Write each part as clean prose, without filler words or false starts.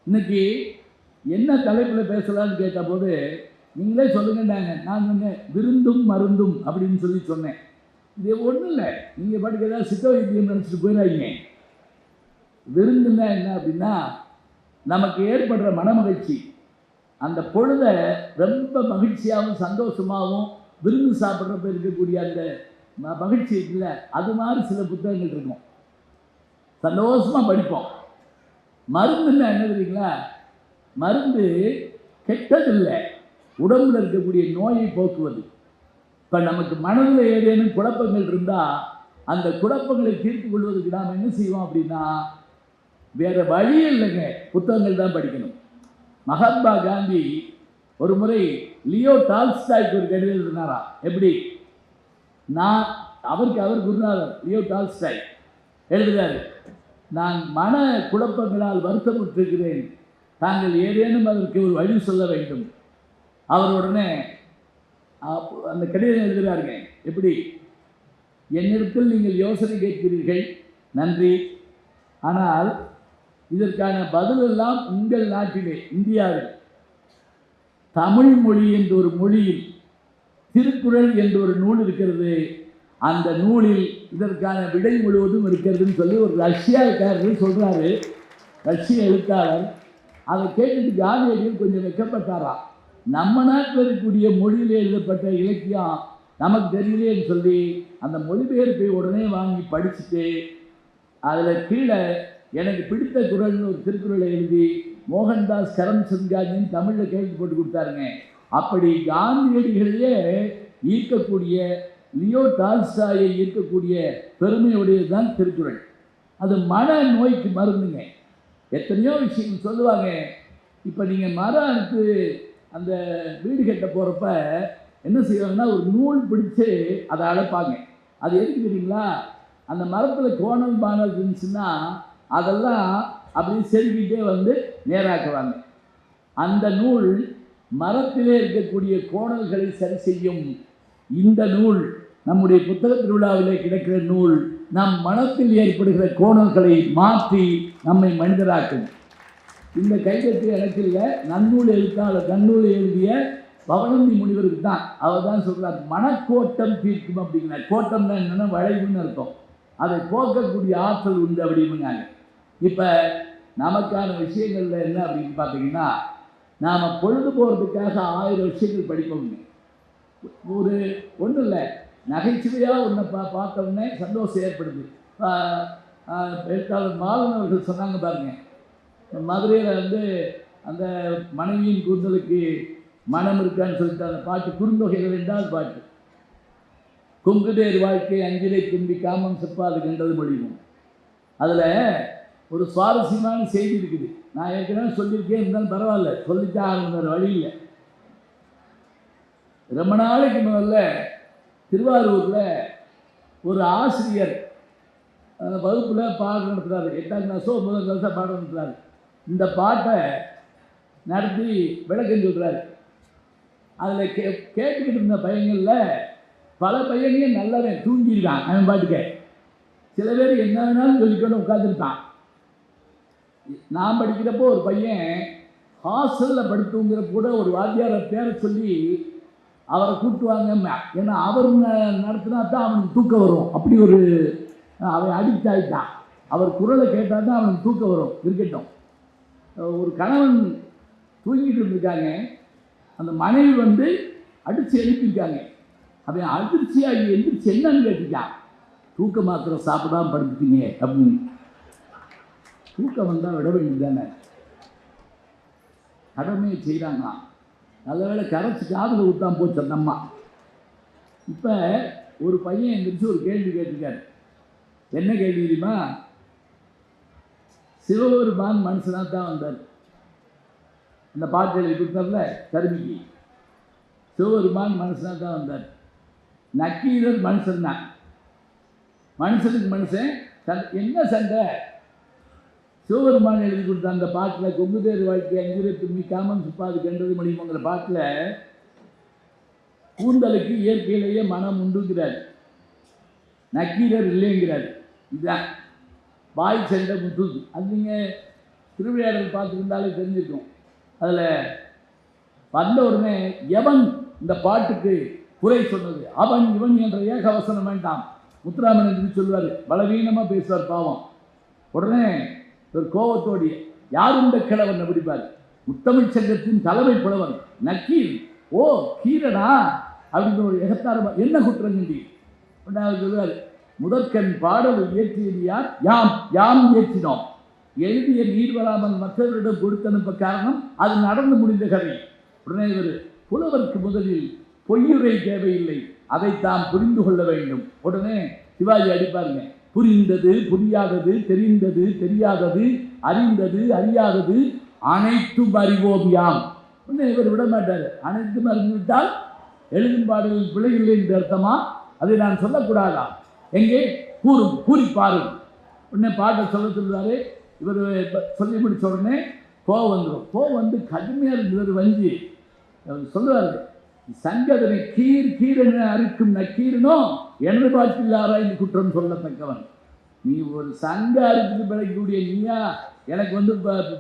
இன்னைக்கு என்ன தலைப்பில் பேசலான்னு கேட்டபோது நீங்களே சொல்லுங்கன்னாங்க. நான் சொன்னேன் விருந்தும் மருந்தும் அப்படின்னு சொன்னேன். இது ஒன்றும் இல்லை, நீங்கள் பாட்டுக்கு ஏதாவது சித்த வைத்தியம் நினச்சிட்டு போயிடாதீங்க. விருந்துன்னா என்ன அப்படின்னா, நமக்கு ஏற்படுற மனமகிழ்ச்சி, அந்த பொழுதை ரொம்ப மகிழ்ச்சியாகவும் சந்தோஷமாகவும் விருந்து சாப்பிட்றப்ப இருக்கக்கூடிய அந்த மகிழ்ச்சி இருக்குல்ல, அது மாதிரி சில புத்தகங்கள் இருக்கும், சந்தோஷமாக படிப்போம். மருந்துன்னா என்ன தெரியுங்களா? மருந்து கெட்டதில்லை, உடம்புல இருக்கக்கூடிய நோயை போக்குவது. இப்போ நமக்கு மனதில் ஏதேனும் குழப்பங்கள் இருந்தால் அந்த குழப்பங்களை தீர்த்து கொள்வதற்கு நாம் என்ன செய்வோம் அப்படின்னா, வேறு வழி இல்லைங்க, புத்தகங்கள் தான் படிக்கணும். மகாத்மா காந்தி ஒரு முறை லியோ டால்ஸ்டாய்க்கு ஒரு கடிதம் எழுதினாரா. எப்படி? அவர் குருநாதர் லியோ டால்ஸ்டாய் எழுதுகிறாரு, நான் மன குழப்பங்களால் வருத்தப்பட்டிருக்கிறேன், தாங்கள் ஏதேனும் அதற்கு ஒரு வழி சொல்ல வேண்டும். அவர் உடனே அந்த கடிதம் எழுதுகிறாருங்க. எப்படி? என்னிடத்தில் நீங்கள் யோசனை கேட்கிறீர்கள், நன்றி. ஆனால் இதற்கான பதிலெல்லாம் உங்கள் நாட்டிலே, இந்தியாவில் தமிழ் மொழி என்ற ஒரு மொழியில் திருக்குறள் என்ற ஒரு நூல் இருக்கிறது. அந்த நூலில் இதற்கான விடை முழுவதும் இருக்கிறதுன்னு சொல்லி ஒரு ரஷ்யாக்காரர் சொல்கிறாரு, ரஷ்ய எழுத்தாளர். அதை கேட்டுட்டு காந்தியடிகள் கொஞ்சம் வெக்கப்பட்டாராம். நம்ம நாட்டில் இருக்கக்கூடிய மொழியில் எழுதப்பட்ட இலக்கியம் நமக்கு தெரியலேன்னு சொல்லி அந்த மொழிபெயர்ப்பை உடனே வாங்கி படிச்சுட்டு அதில் கீழே எனக்கு பிடித்த குறள்னு ஒரு திருக்குறளை எழுதி மோகன்தாஸ் கரம்சந்த் காந்தின்னு தமிழில் கேள்வி போட்டு கொடுத்தாருங்க. அப்படி காந்தியடிகளையே ஈர்க்கக்கூடிய, லியோ டால்ஸ்டாயை ஈர்க்கக்கூடிய பெருமையுடையது தான் திருக்குறள். அது மன நோய்க்கு மருந்துங்க. எத்தனையோ விஷயங்கள் சொல்லுவாங்க. இப்போ நீங்கள் மரம் எடுத்து அந்த வீடு கட்ட போகிறப்ப என்ன செய்வாங்கன்னா, ஒரு நூல் பிடிச்சு அதை அழைப்பாங்க. அது எதுக்கு தெரியுங்களா? அந்த மரத்தில் கோணல் பானல் இருந்துச்சுன்னா அதெல்லாம் அப்படி செருகிட்டே வந்து நேராக்குவாங்க. அந்த நூல் மரத்திலே இருக்கக்கூடிய கோணல்களை சரி செய்யும். இந்த நூல், நம்முடைய புத்தக திருவிழாவிலே கிடைக்கிற நூல், நம் மனத்தில் ஏற்படுகிற கோணல்களை மாற்றி நம்மை மனிதராக்கும். இந்த கைதட்டு எனக்கு இல்லை, நன்னூல் எழுத்தாளர் நன்னூல் எழுதிய பவனந்தி முனிவருக்கு தான். அவர் தான் சொல்கிறார், மனக்கோட்டம் தீர்க்கும் அப்படிங்கிறார். கோட்டம்னா என்னென்னா வளைவுன்னு அர்த்தம். அதை போக்கக்கூடிய ஆற்றல் உண்டு அப்படிங்கிறாங்க. இப்போ நமக்கான விஷயங்கள்ல என்ன அப்படின்னு பார்த்தீங்கன்னா, நாம் பொழுது போகிறதுக்காக 1000 விஷயங்கள் படிப்போங்க. ஒரு ஒன்றும் இல்லை, நகைச்சுவையாக ஒன்றை பார்த்தோன்னே சந்தோஷம் ஏற்படுது. எழுத்தாளர் மாலன் அவர்கள் சொன்னாங்க பாருங்க, மதுரையில் வந்து அந்த மனைவியின் கூந்தலுக்கு மனம் இருக்கான்னு சொல்லிட்டு அந்த பாட்டு குறுந்தொகைகள் 2வது பாட்டு, குங்குதேர் வாழ்க்கை அஞ்சிலை தும்பி காமம் செப்பாது கண்டது மொழியும். அதில் ஒரு சுவாரஸ்யமான செய்தி இருக்குது. நான் ஏற்கனவே சொல்லியிருக்கேன், இருந்தாலும் பரவாயில்ல, சொல்லித்தான் ஆகணும், வழி இல்லை. ரொம்ப நாளைக்கு முதல்ல திருவாரூரில் ஒரு ஆசிரியர் வகுப்பில் பாடம் நடத்துகிறாரு. 8ஆம் கிளாஸோ 9ஆம் கிளாஸோ பாடம் நடத்துகிறாரு. இந்த பாட்டை நடத்தி விளக்கம் சொல்கிறாரு. அதில் கேட்டுக்கிட்டு இருந்த பையங்களில் பல பையனையும் நல்லவன் தூங்கியிருக்கான். அவன் பாட்டுக்க சில பேர் என்ன வேணாலும் சொல்லிக்கொண்டு உட்காந்துருக்கான். நான் படிக்கிறப்போ ஒரு பையன் ஹாஸ்டலில் படுத்துங்கிறப்ப கூட ஒரு வாத்தியாரை பேரை சொல்லி அவரை கூப்பிட்டுவாங்க. ஏன்னா அவர் நடத்தினா தான் அவனுக்கு தூக்கம் வரும். அப்படி ஒரு அவன் அடிக்ட் ஆகிட்டான். அவர் குரலை கேட்டால் தான் அவனுக்கு தூக்கம் வரும். இருக்கட்டும், ஒரு கணவன் தூங்கிட்டு இருந்திருக்காங்க, அந்த மனைவி வந்து அடித்து எழுப்பியிருக்காங்க. அவன் அதிர்ச்சியாகி எந்திரிச்சு என்னன்னு கேட்டுக்கான், தூக்க மாத்திரை சாப்பிடாம படுத்துட்டீங்க அப்படின்னு. தூக்கம் வந்தால் விட வேண்டியது தானே, கடமையை செய்கிறாங்களாம். நல்ல வேளை கரைச்சி காதில் ஊற்றாம போச்சு அந்த அம்மா. இப்போ ஒரு பையன் எந்திரிச்சு ஒரு கேள்வி கேட்டிருக்காரு. என்ன கேள்வி தெரியுமா? சிவபெருமான் மனுஷனாக தான் வந்தார். அந்த பாட்டு எழுதி கொடுத்தார்ல கருமிக்கு, சிவபெருமான் மனுஷனாக தான் வந்தார். நக்கீரர் மனுஷன் தான். மனுஷனுக்கு மனுஷன் என்ன சண்டை? சிவபெருமான் எழுதி கொடுத்த அந்த பாட்டில் கொங்குதேர் வாழ்க்கை அஞ்சிரை தும்மி காமம் சுப்பாது கண்டது மணிமங்கிற பாட்டில் கூந்தலுக்கு இயற்கையிலேயே மனம் உண்டுங்கிறார், நக்கீரர் இல்லைங்கிறார். இதுதான் வாய் சண்டை முட்டுது. அது நீங்கள் திருவிளையாடல் பார்த்துருந்தாலே தெரிஞ்சிருக்கும். அதில் வந்த உடனே எவன் இந்த பாட்டுக்கு குறை சொன்னது, அவன் இவன் என்ற ஏகவசனம் வேண்டாம். முத்துராமன் என்று சொல்லுவார், பலவீனமாக பேசுவார் பாவம். உடனே ஒரு கோபத்தோடைய யார் இந்த கிழவன் அப்படிப்பார். முத்தமிழ் சங்கத்தின் தலைமை புலவன் நக்கீர், ஓ கீரனா அப்படின்னு ஒரு எகத்தாரமா, என்ன குற்றங்கண்டி அவர் சொல்லுவார், முதற்கண் பாடல் இயற்றியது யார், யாம் இயற்றினோம். எழுதிய நீர் வராமல் மற்றவரிடம் கொடுத்தனுப்ப காரணம் அது நடந்து முடிந்த கதை. உடனே இவர், புலவருக்கு முதலில் பொய்யுரை தேவையில்லை, அதை தாம் புரிந்து கொள்ள வேண்டும். உடனே சிவாஜி அடிப்பாருங்க, புரிந்தது புரியாதது, தெரிந்தது தெரியாதது, அறிந்தது அறியாதது அனைத்தும் அறிவோம் யாம். உடனே இவர் விட மாட்டார், அனைத்தும் அறிந்துவிட்டால் எழுதும் பாடலில் பிழை இல்லை என்று அர்த்தமா, அதை நான் சொல்லக்கூடாதா, எங்கே கூறி பாரும். உடனே பாட்டை சொல்ல சொல்லுவாரு. இவர் சொல்லி முடிச்ச உடனே கோவம் வந்துடும். கோவம் வந்து கடுமையாக இருந்தவர் வஞ்சி சொல்லுவார், சங்கதனை கீரென அறுக்கும் நக்கீரனோ எனது பாட்டில் ஆராய்ந்து குற்றம் சொல்லத்தக்கவன். நீ ஒரு சங்க அறுத்து பிழைக்கக்கூடிய நீயா எனக்கு வந்து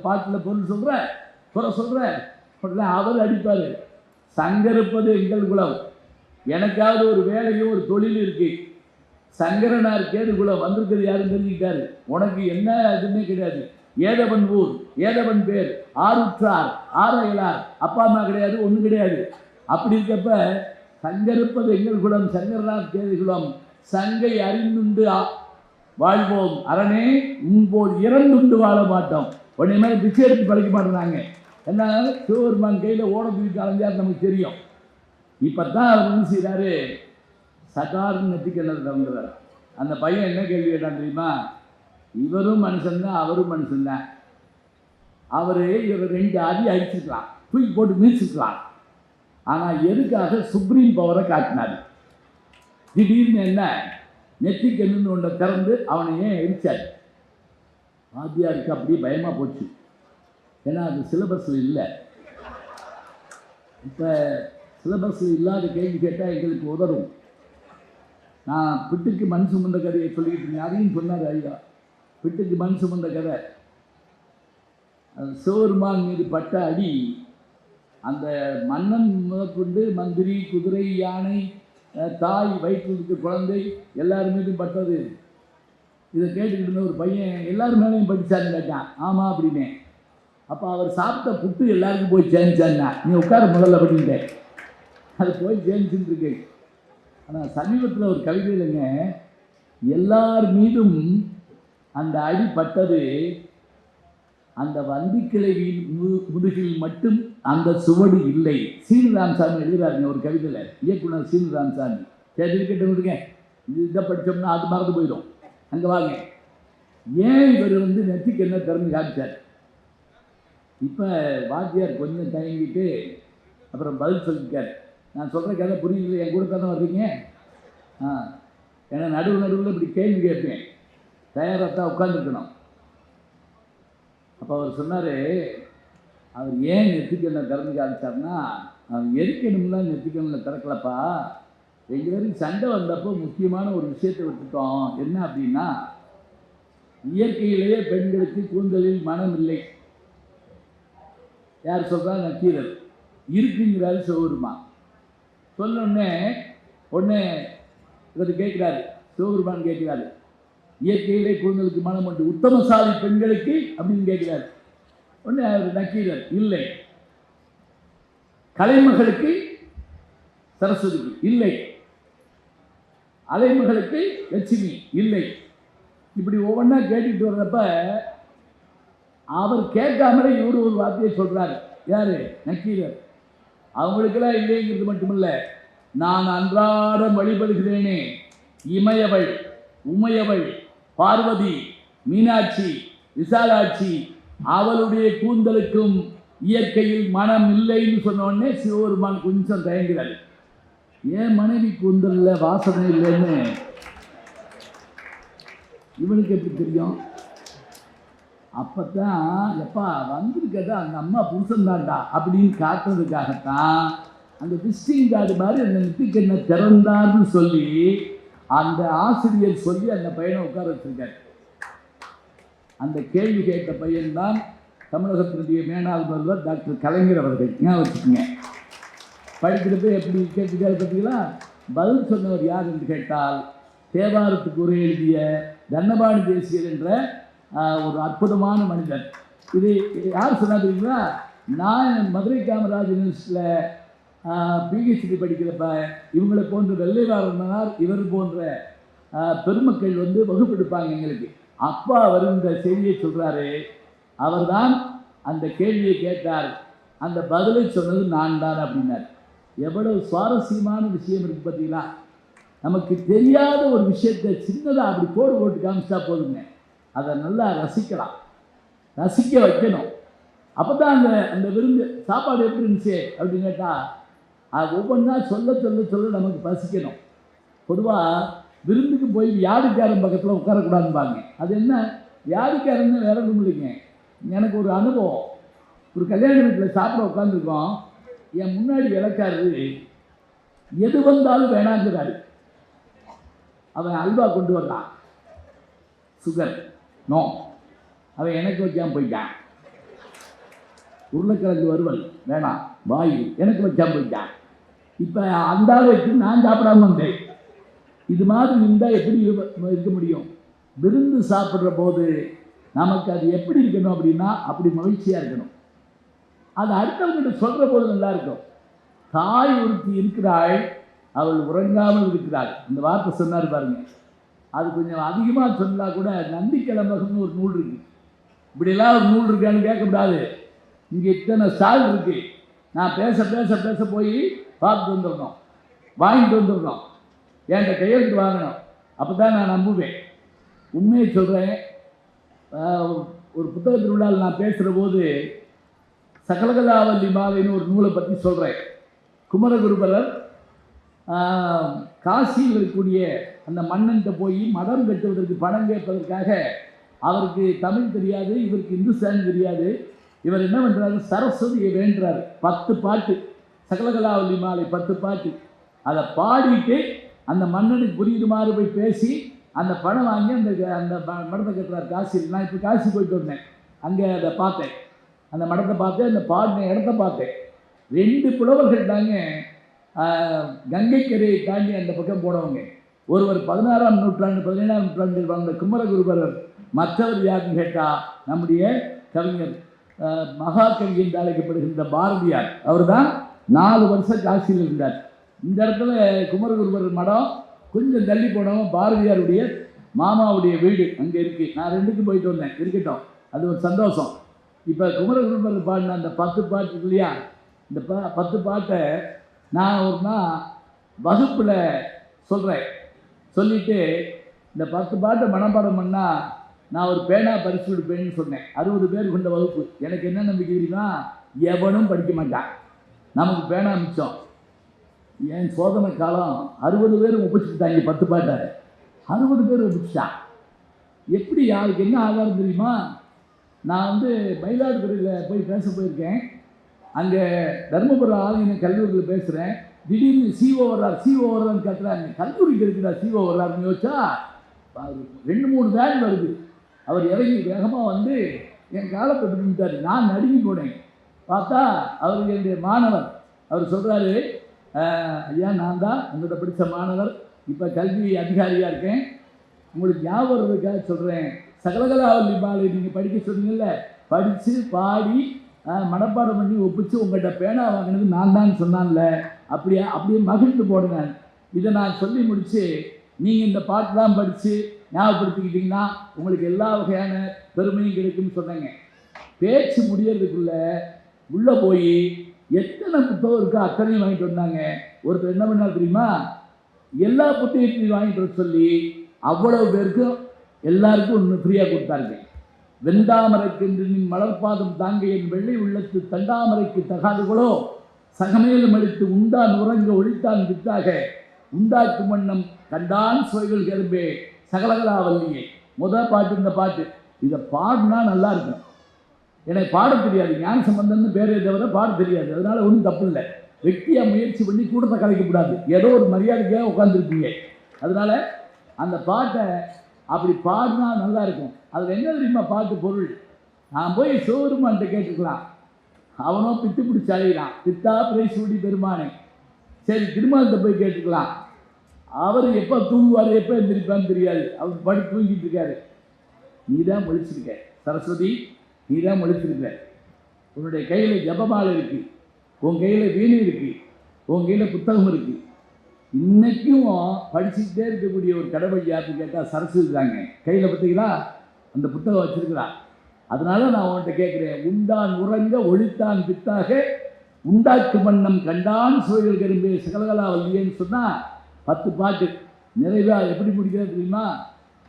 பாட்டில் பொருள் சொல்கிற குறை சொல்கிற. உடனே அவர் அடிப்பார், சங்கருப்பது எங்கள் குலம், எனக்காவது ஒரு வேலையோ ஒரு தொழில் இருக்கு, சங்கரனார் கேது குலம் வந்திருக்கிறது யாரும் தெரிஞ்சுக்கிட்டாரு, உனக்கு என்ன எதுவுமே கிடையாது. ஏதவன் ஊர், ஏதவன் பேர், ஆறுற்றார் ஆராயலார், அப்பா அம்மா கிடையாது, ஒன்றும் கிடையாது. அப்படி இருக்கப்ப சங்கருப்பது எங்கள் குலம், சங்கரனார் கேது குலம், சங்கை அறிந்துண்டு வாழ்வோம் அரணே, உன்போல் இறந்துண்டு வாழ மாட்டோம். உடனே மாதிரி பிச்சை எடுத்து பழைக்க மாட்டேனாங்க. என்ன சிவபெருமான் கையில் ஓட தூக்கிட்டு அலைஞ்சார் நமக்கு தெரியும். இப்போ தான் அவர் என்ன செய்கிறாரு, சகார்னு நெத்திக்கண்ணல் தவங்குறார். அந்த பையன் என்ன கேள்வி கேட்டான் தெரியுமா, இவரும் மனுஷன்தான் அவரும் மனுஷன்தான், அவர் இவர் 2 அடி அடிச்சுக்கலாம், தூக்கி போட்டு மீச்சிக்கலாம், ஆனால் எதுக்காக சுப்ரீம் பவரை காட்டினார். திடீர்னு என்ன நெத்திக்கண்ணுன்னு ஒன்றை திறந்து அவனை ஏன் எரிச்சார். வாத்தியாருக்கு அப்படியே பயமாக போச்சு. ஏன்னா அது சிலபஸில் இல்லை. இப்போ சிலபஸில் இல்லாத கேள்வி கேட்டால் எங்களுக்கு உதவும். நான் பிட்டுக்கு மண் சுமந்த கதையை சொல்லிக்கிட்டு இருந்தேன், அதையும் சொன்னார் ஐயா. பிட்டுக்கு மண் சுமந்த கதை, சிவபெருமான் மீது பட்ட அடி அந்த மன்னன் முதற்கொண்டு மந்திரி, குதிரை, யானை, தாய், வயிற்றில் இருக்க குழந்தை எல்லாரும் மீதும் பட்டது. இதை கேட்டுக்கிட்டு இருந்த ஒரு பையன், எல்லாரும் மேலேயும் படித்தான்னு கேட்டான். ஆமாம் அப்படின்னேன். அப்போ அவர் சாப்பிட்ட புட்டு எல்லாருக்கும் போய் சேர்ந்துச்சான்னா, நீ உட்கார முதல்ல அப்படின்ட்டேன். அது போய் சேர்ந்துச்சுன்னு இருக்கேன். ஆனால் சமீபத்தில் ஒரு கவிதையிலங்க, எல்லார் மீதும் அந்த அடி பட்டது, அந்த வந்திக்கிளைவின் முதுகில் மட்டும் அந்த சுவடு இல்லை. சீனிராமசாமி எழுதுறாருங்க ஒரு கவிதையில், இயக்குனர் சீனிராமசாமி. சரி இருக்கட்டும் இருக்கேன், இதை படித்தோம்னா அது மறந்து போயிடும். அங்கே வாங்க, ஏன் இவர் வந்து நெத்திக்கு என்ன திறந்து காமிச்சார். இப்போ வாத்தியார் கொஞ்சம் தயங்கிட்டு அப்புறம் பதில் சொல்லியிருக்கார். நான் சொல்கிற கதை புரியுது, என் கூட தானே வர்றீங்க. ஏன்னா நடுவில் இப்படி கேள்வி கேட்பேன், தயாராக தான் உட்காந்துருக்கணும். அப்போ அவர் சொன்னார், அவர் ஏன் நெத்திக்கண்ணை திறந்து காமிச்சார்னா, அவர் எரிக்கணும்லாம் நெத்திக்கண்ணில் திறக்கலப்பா, ரெண்டு பேரும் சண்டை வந்தப்போ முக்கியமான ஒரு விஷயத்தை விட்டுட்டோம். என்ன அப்படின்னா, இயற்கையிலேயே பெண்களுக்கு கூந்தலில் மனம் இல்லை. யார் சொல்கிறா, நக்கீரர். இருக்குங்கிறாரு சிவபெருமான். சொன்னோடனே இவர் கேட்குறாரு, சிவபெருமான் கேட்குறாரு, இயற்கையிலே கூந்தலுக்கு மனம் உண்டு, உத்தமசாலி பெண்களுக்கு அப்படின்னு கேட்குறாரு. உடனே அவர் நக்கீரர், இல்லை. கலைமகளுக்கு சரஸ்வதிக்கு இல்லை, அலைமகளுக்கு லட்சுமி இல்லை. இப்படி ஒவ்வொன்றா கேட்டுக்கிட்டு வர்றப்ப அவர் கேட்காமலே இவர் ஒரு வார்த்தையை சொல்கிறார். யார்? நக்கீரர். அவங்களுக்கெல்லாம் இல்லைங்கிறது மட்டுமில்ல, நான் அன்றாடம் வழிபடுகிறேனே இமயவள், உமையவள், பார்வதி, மீனாட்சி, விசாலாட்சி, அவளுடைய கூந்தலுக்கும் இயற்கையில் மனம் இல்லைன்னு சொன்ன உடனே சிவபெருமான் கொஞ்சம் தயங்குறாரு. ஏன் மனைவி கூந்தலில் வாசனை இல்லைன்னு இவனுக்கு எப்படி தெரியும்? அப்போத்தான் எப்பா வந்திருக்கதா அந்த அம்மா புருஷன்தாண்டா அப்படின்னு காட்டுறதுக்காகத்தான் அந்த விசிட்டிங் கார்டு மாதிரி அந்த நெத்திக்கண்ணை திறந்தார்னு சொல்லி அந்த ஆசிரியர் சொல்லி அந்த பையனை உட்கார வச்சிருக்காரு. அந்த கேள்வி கேட்ட பையன்தான் தமிழகத்தினுடைய மேனாள் முதல்வர் டாக்டர் கலைஞர் அவர்கள். ஞாபகம் வச்சுக்கோங்க. படிக்கிறப்ப எப்படி கேட்டுக்காரு பார்த்தீங்களா? பதில் சொன்னவர் யார் என்று கேட்டால் தேவாரத்துக்கு உரை எழுதிய தண்டபாணி தேசியர் என்ற ஒரு அற்புதமான மனிதர். இது யார் சொன்னா தெரியுங்களா? நான் மதுரை காமராஜ் யூனிவர்சிட்டியில் பிஹெச்டி படிக்கிறப்ப இவங்களை போன்ற வெள்ளைவாரனார் இவர் போன்ற பெருமக்கள் வந்து வகுப்பெடுப்பாங்க எங்களுக்கு. அப்பா அவர் இந்த செய்தியை சொல்கிறாரு. அவர்தான் அந்த கேள்வியை கேட்டார், அந்த பதிலை சொன்னது நான் தான் அப்படின்னார். எவ்வளவு சுவாரஸ்யமான விஷயம் இருக்குது பார்த்தீங்களா? நமக்கு தெரியாத ஒரு விஷயத்தை சின்னதாக அப்படி கோடு போட்டு காமிச்சா போதுங்க, அதை நல்லா ரசிக்கலாம், ரசிக்க வைக்கணும். அப்போ தான் அந்த அந்த விருந்து சாப்பாடு எப்படி இருந்துச்சு அப்படின்னு கேட்டால் அது ஒவ்வொன்றா சொல்ல சொல்ல சொல்ல நமக்கு பசிக்கணும். பொதுவாக விருந்துக்கு போய் வியாதிக்காரன் பக்கத்தில் உட்காரக்கூடாதுப்பாங்க. அது என்ன வியாதிக்காரன்னு வேற ஒன்றும் இல்லைங்க. எனக்கு ஒரு அனுபவம். ஒரு கல்யாண வீட்டில் சாப்பிட உட்காந்துருக்கோம். என் முன்னாடி இலக்காரரு எது வந்தாலும் வேணாங்கிறாரு. அவன் அல்வா கொண்டு வந்தான், சுகர் நோ, அவன் எனக்கு வைக்காமல் போயிட்டான். உருளைக்கிழங்கு வறுவல் வேணாம், வாயு, எனக்கு வைக்காமல் போயிட்டான். இப்போ அந்த ஆள் வச்சு நான் சாப்பிடாம வந்தேன். இது மாதிரி இருந்தால் எப்படி இருக்க முடியும்? விருந்து சாப்பிட்ற போது நமக்கு அது எப்படி இருக்கணும் அப்படின்னா அப்படி மகிழ்ச்சியாக இருக்கணும். அது அடுத்தவங்கிட்ட சொல்கிற போது நல்லா இருக்கும். தாய் ஒருத்தி இருக்கிறாள், அவள் உறங்காமல் இருக்கிறாள். இந்த வார்த்தை சொன்னார் பாருங்க. அது கொஞ்சம் அதிகமாக சொன்னால் கூட நந்தி கிளம்பகம்னு ஒரு நூல் இருக்குது. இப்படிலாம் ஒரு நூல் இருக்கான்னு கேட்கக்கூடாது. இங்கே இத்தனை ஸ்டால் இருக்குது. நான் பேச பேச பேச போய் பார்த்துட்டு வந்துடணும், வாங்கிட்டு வந்துடணும், என்கிட்ட கையெழுத்து வாங்கணும். அப்போ தான் நான் நம்புவேன். உண்மையை சொல்கிறேன். ஒரு புத்தக திருவிழாவில் நான் பேசுகிற போது சகலகலாவல்லி மாலைன்னு ஒரு நூலை பற்றி சொல்கிறேன். குமரகுருபரர் காசியில் இருக்கக்கூடிய அந்த மன்னன்கிட்ட போய் மடம் கட்டுவதற்கு பணம் கேட்பதற்காக, அவருக்கு தமிழ் தெரியாது, இவருக்கு இந்துஸ்தானி தெரியாது. இவர் என்ன பண்ணுறாரு, சரஸ்வதியை வேண்டுறாரு. 10 பாட்டு, சகலகலாவல்லி மாலை 10 பாட்டு. அதை பாடிட்டு அந்த மன்னனுக்கு புரியுதுமாறு போய் பேசி அந்த பணம் வாங்கி அந்த அந்த மடத்தை கட்டுறார் காசியில். நான் இப்போ காசி போயிட்டு வந்தேன், அங்கே அதை பார்த்தேன், அந்த மடத்தை பார்த்தேன், அந்த பாடின இடத்த பார்த்தேன். 2 புலவர்கள் தாங்க கங்கைக்கரையை தாண்டி அந்த பக்கம் போனவங்க. ஒருவர் 16ஆம் நூற்றாண்டு 17ஆம் நூற்றாண்டில் வாழ்ந்த குமரகுருபரர். மற்றவர் யாருன்னு கேட்டால் நம்முடைய கவிஞர் மகாகவி என்று அழைக்கப்படுகின்ற பாரதியார். அவர் தான் 4 வருஷம் காசியில் இருந்தார். இந்த இடத்துல குமரகுருபரர் மடம் கொஞ்சம் தள்ளி போனவங்க பாரதியாருடைய மாமாவுடைய வீடு அங்கே இருக்குது. நான் 2க்கும் போயிட்டு வந்தேன். இருக்கட்டும், அது ஒரு சந்தோஷம். இப்போ குமரகுருபரர் பாடின அந்த 10 பாட்டு இல்லையா, இந்த 10 பாட்டை நான் ஒரு நாள் வகுப்பில் சொல்கிறேன். சொல்லிவிட்டு இந்த 10 பாட்டை மனப்பாடம் பண்ணால் நான் ஒரு பேனா பரிசு கொடுப்பேன்னு சொன்னேன். 60 பேர் கொண்ட வகுப்பு. எனக்கு என்ன நம்பிக்கை தெரியுமா? எவனும் படிக்க மாட்டான், நமக்கு பேனா மிச்சம். என் சோதனை காலம் 60 பேர் ஒப்பிச்சுட்டாங்க 10 பாட்டை. 60 பேர் ஒப்பிச்சுட்டான். எப்படி யாருக்கு என்ன ஆகாரம் தெரியுமா? நான் வந்து மயிலாடுதுறையில் போய் பேச போயிருக்கேன். அங்கே தர்மபுரம் ஆளுநை கல்லூரியில் பேசுகிறேன். திடீர்னு சிஓ வர்றான்னு கத்துறாங்க. கல்லூரிக்கு இருக்குதா சிஓ வர்றாருன்னு யோசிச்சா 2-3 வேன் வருது. அவர் இறங்கி வேகமாக வந்து என் காலப்பட்டு நின்றார். நான் நடுங்கி போனேன். பார்த்தா அவர் என்னுடைய மாணவர். அவர் சொல்கிறாரு, ஐயா நான் தான் உங்கள்கிட்ட படித்த மாணவர், இப்போ கல்வி அதிகாரியாக இருக்கேன். உங்களுக்கு ஞாபகம் இருக்காக சொல்கிறேன், சகலகலாவல்லி மாலை நீங்கள் படிக்க சொன்னீங்கல்ல, படித்து பாடி மனப்பாடம் பண்ணி ஒப்பிச்சு உங்கள்கிட்ட பேனா வாங்கினது நான் தான் சொன்னான்ல, அப்படியே மகிழ்ந்து போடுங்க. இதை நான் சொல்லி முடித்து நீங்கள் இந்த பாட்டெலாம் படித்து ஞாபகப்படுத்திக்கிட்டிங்கன்னா உங்களுக்கு எல்லா வகையான பெருமையும் கிடைக்கும்னு சொன்னாங்க. பேச்சு முடியறதுக்குள்ளே உள்ளே போய் எத்தனை புத்தகம் இருக்கோ அத்தனையும் வாங்கிட்டு வந்தாங்க. ஒருத்தர் என்ன பண்ணால் தெரியுமா, எல்லா புத்தகத்தையும் வாங்கிட்டு வர சொல்லி அவ்வளவு பேருக்கும் எல்லாருக்கும் ஒன்று ஃப்ரீயாக கொடுத்தாருங்க. வெந்தாமரைக்கென்று நின் மலர்பாதம் தாங்க என் வெள்ளை உள்ளத்து தண்டாமரைக்கு தகாதுகளோ சகமேலும் அளித்து உண்டான் உறங்க ஒழித்தான் வித்தாக உண்டாக்கும் வண்ணம் கண்டான் சுவைகள் கரும்பே சகலகலாவல்லியே. முதல் பாட்டு இந்த பாட்டு. இதை பாடினா நல்லா இருக்கும். எனக்கு பாட தெரியாது, ஞான சம்பந்தம்னு பேரே தவிர பாட தெரியாது. அதனால ஒன்றும் தப்பு இல்லை. வெட்டியாக முயற்சி பண்ணி கூட்டத்தை கலைக்கக்கூடாது. ஏதோ ஒரு மரியாதைக்காக உட்காந்துருக்கீங்க. அதனால அந்த பாட்டை அப்படி பாடினா நல்லா இருக்கும். அதில் என்ன தெரியுமா பாட்டு பொருள்? நான் போய் சிவபெருமான்கிட்ட கேட்டுக்கலாம், அவனோ பித்து பிடிச்சி அழைகிறான், பித்தா பிறை சூடி பெருமானே. சரி, திருமால்கிட்ட போய் கேட்டுக்கலாம், அவர் எப்போ தூங்குவார் எப்போ எந்திரிப்பான்னு தெரியாது, அவர் படுத்து தூங்கிட்டு இருக்காரு. நீ தான் முழிச்சிருக்க சரஸ்வதி, நீ தான் முழிச்சிருக்க. உன்னுடைய கையில் ஜபமாலை இருக்குது, உன் கையில் வீணை இருக்குது, உன் கையில் புத்தகம் இருக்குது. இன்றைக்கும் படிச்சுக்கிட்டே இருக்கக்கூடிய ஒரு கடவுள் யாருன்னு கேட்டால் சரஸ்வதி தாங்க. கையில் பார்த்தீங்களா அந்த புத்தகம் வச்சுருக்கிறான். அதனால நான் உன்கிட்ட கேட்குறேன், உண்டான் உறங்க ஒழித்தான் பித்தாக உண்டாக்கு மன்னம் கண்டான் சுவைகள் கரும்பே சகலகலா வல்லியேன்னு சொன்னால் 10 பாட்டு நிறைவாக எப்படி முடிக்கிறது தெரியுமா?